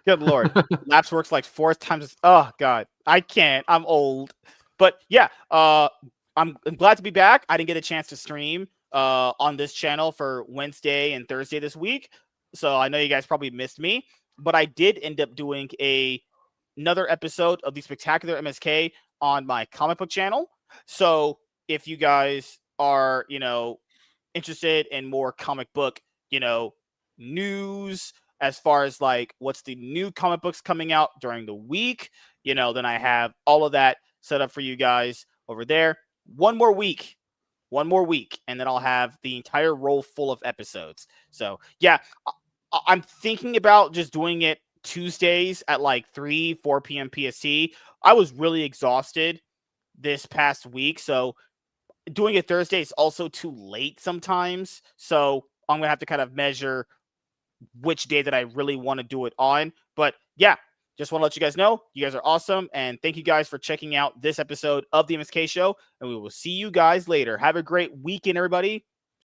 Good Lord. Laps works like 4 times. Oh, God. I can't. I'm old. But yeah, I'm glad to be back. I didn't get a chance to stream on this channel for Wednesday and Thursday this week. So I know you guys probably missed me, but I did end up doing another episode of the Spectacular MSK on my comic book channel. So if you guys are, interested in more comic book, news as far as like what's the new comic books coming out during the week, then I have all of that set up for you guys over there. One more week, and then I'll have the entire roll full of episodes. So yeah, I'm thinking about just doing it Tuesdays at like 4 p.m. PST. I was really exhausted this past week, so doing it Thursday is also too late sometimes. So I'm gonna have to kind of measure which day that I really want to do it on. But yeah, just want to let you guys know, you guys are awesome. And thank you guys for checking out this episode of the MSK Show. And we will see you guys later. Have a great weekend, everybody.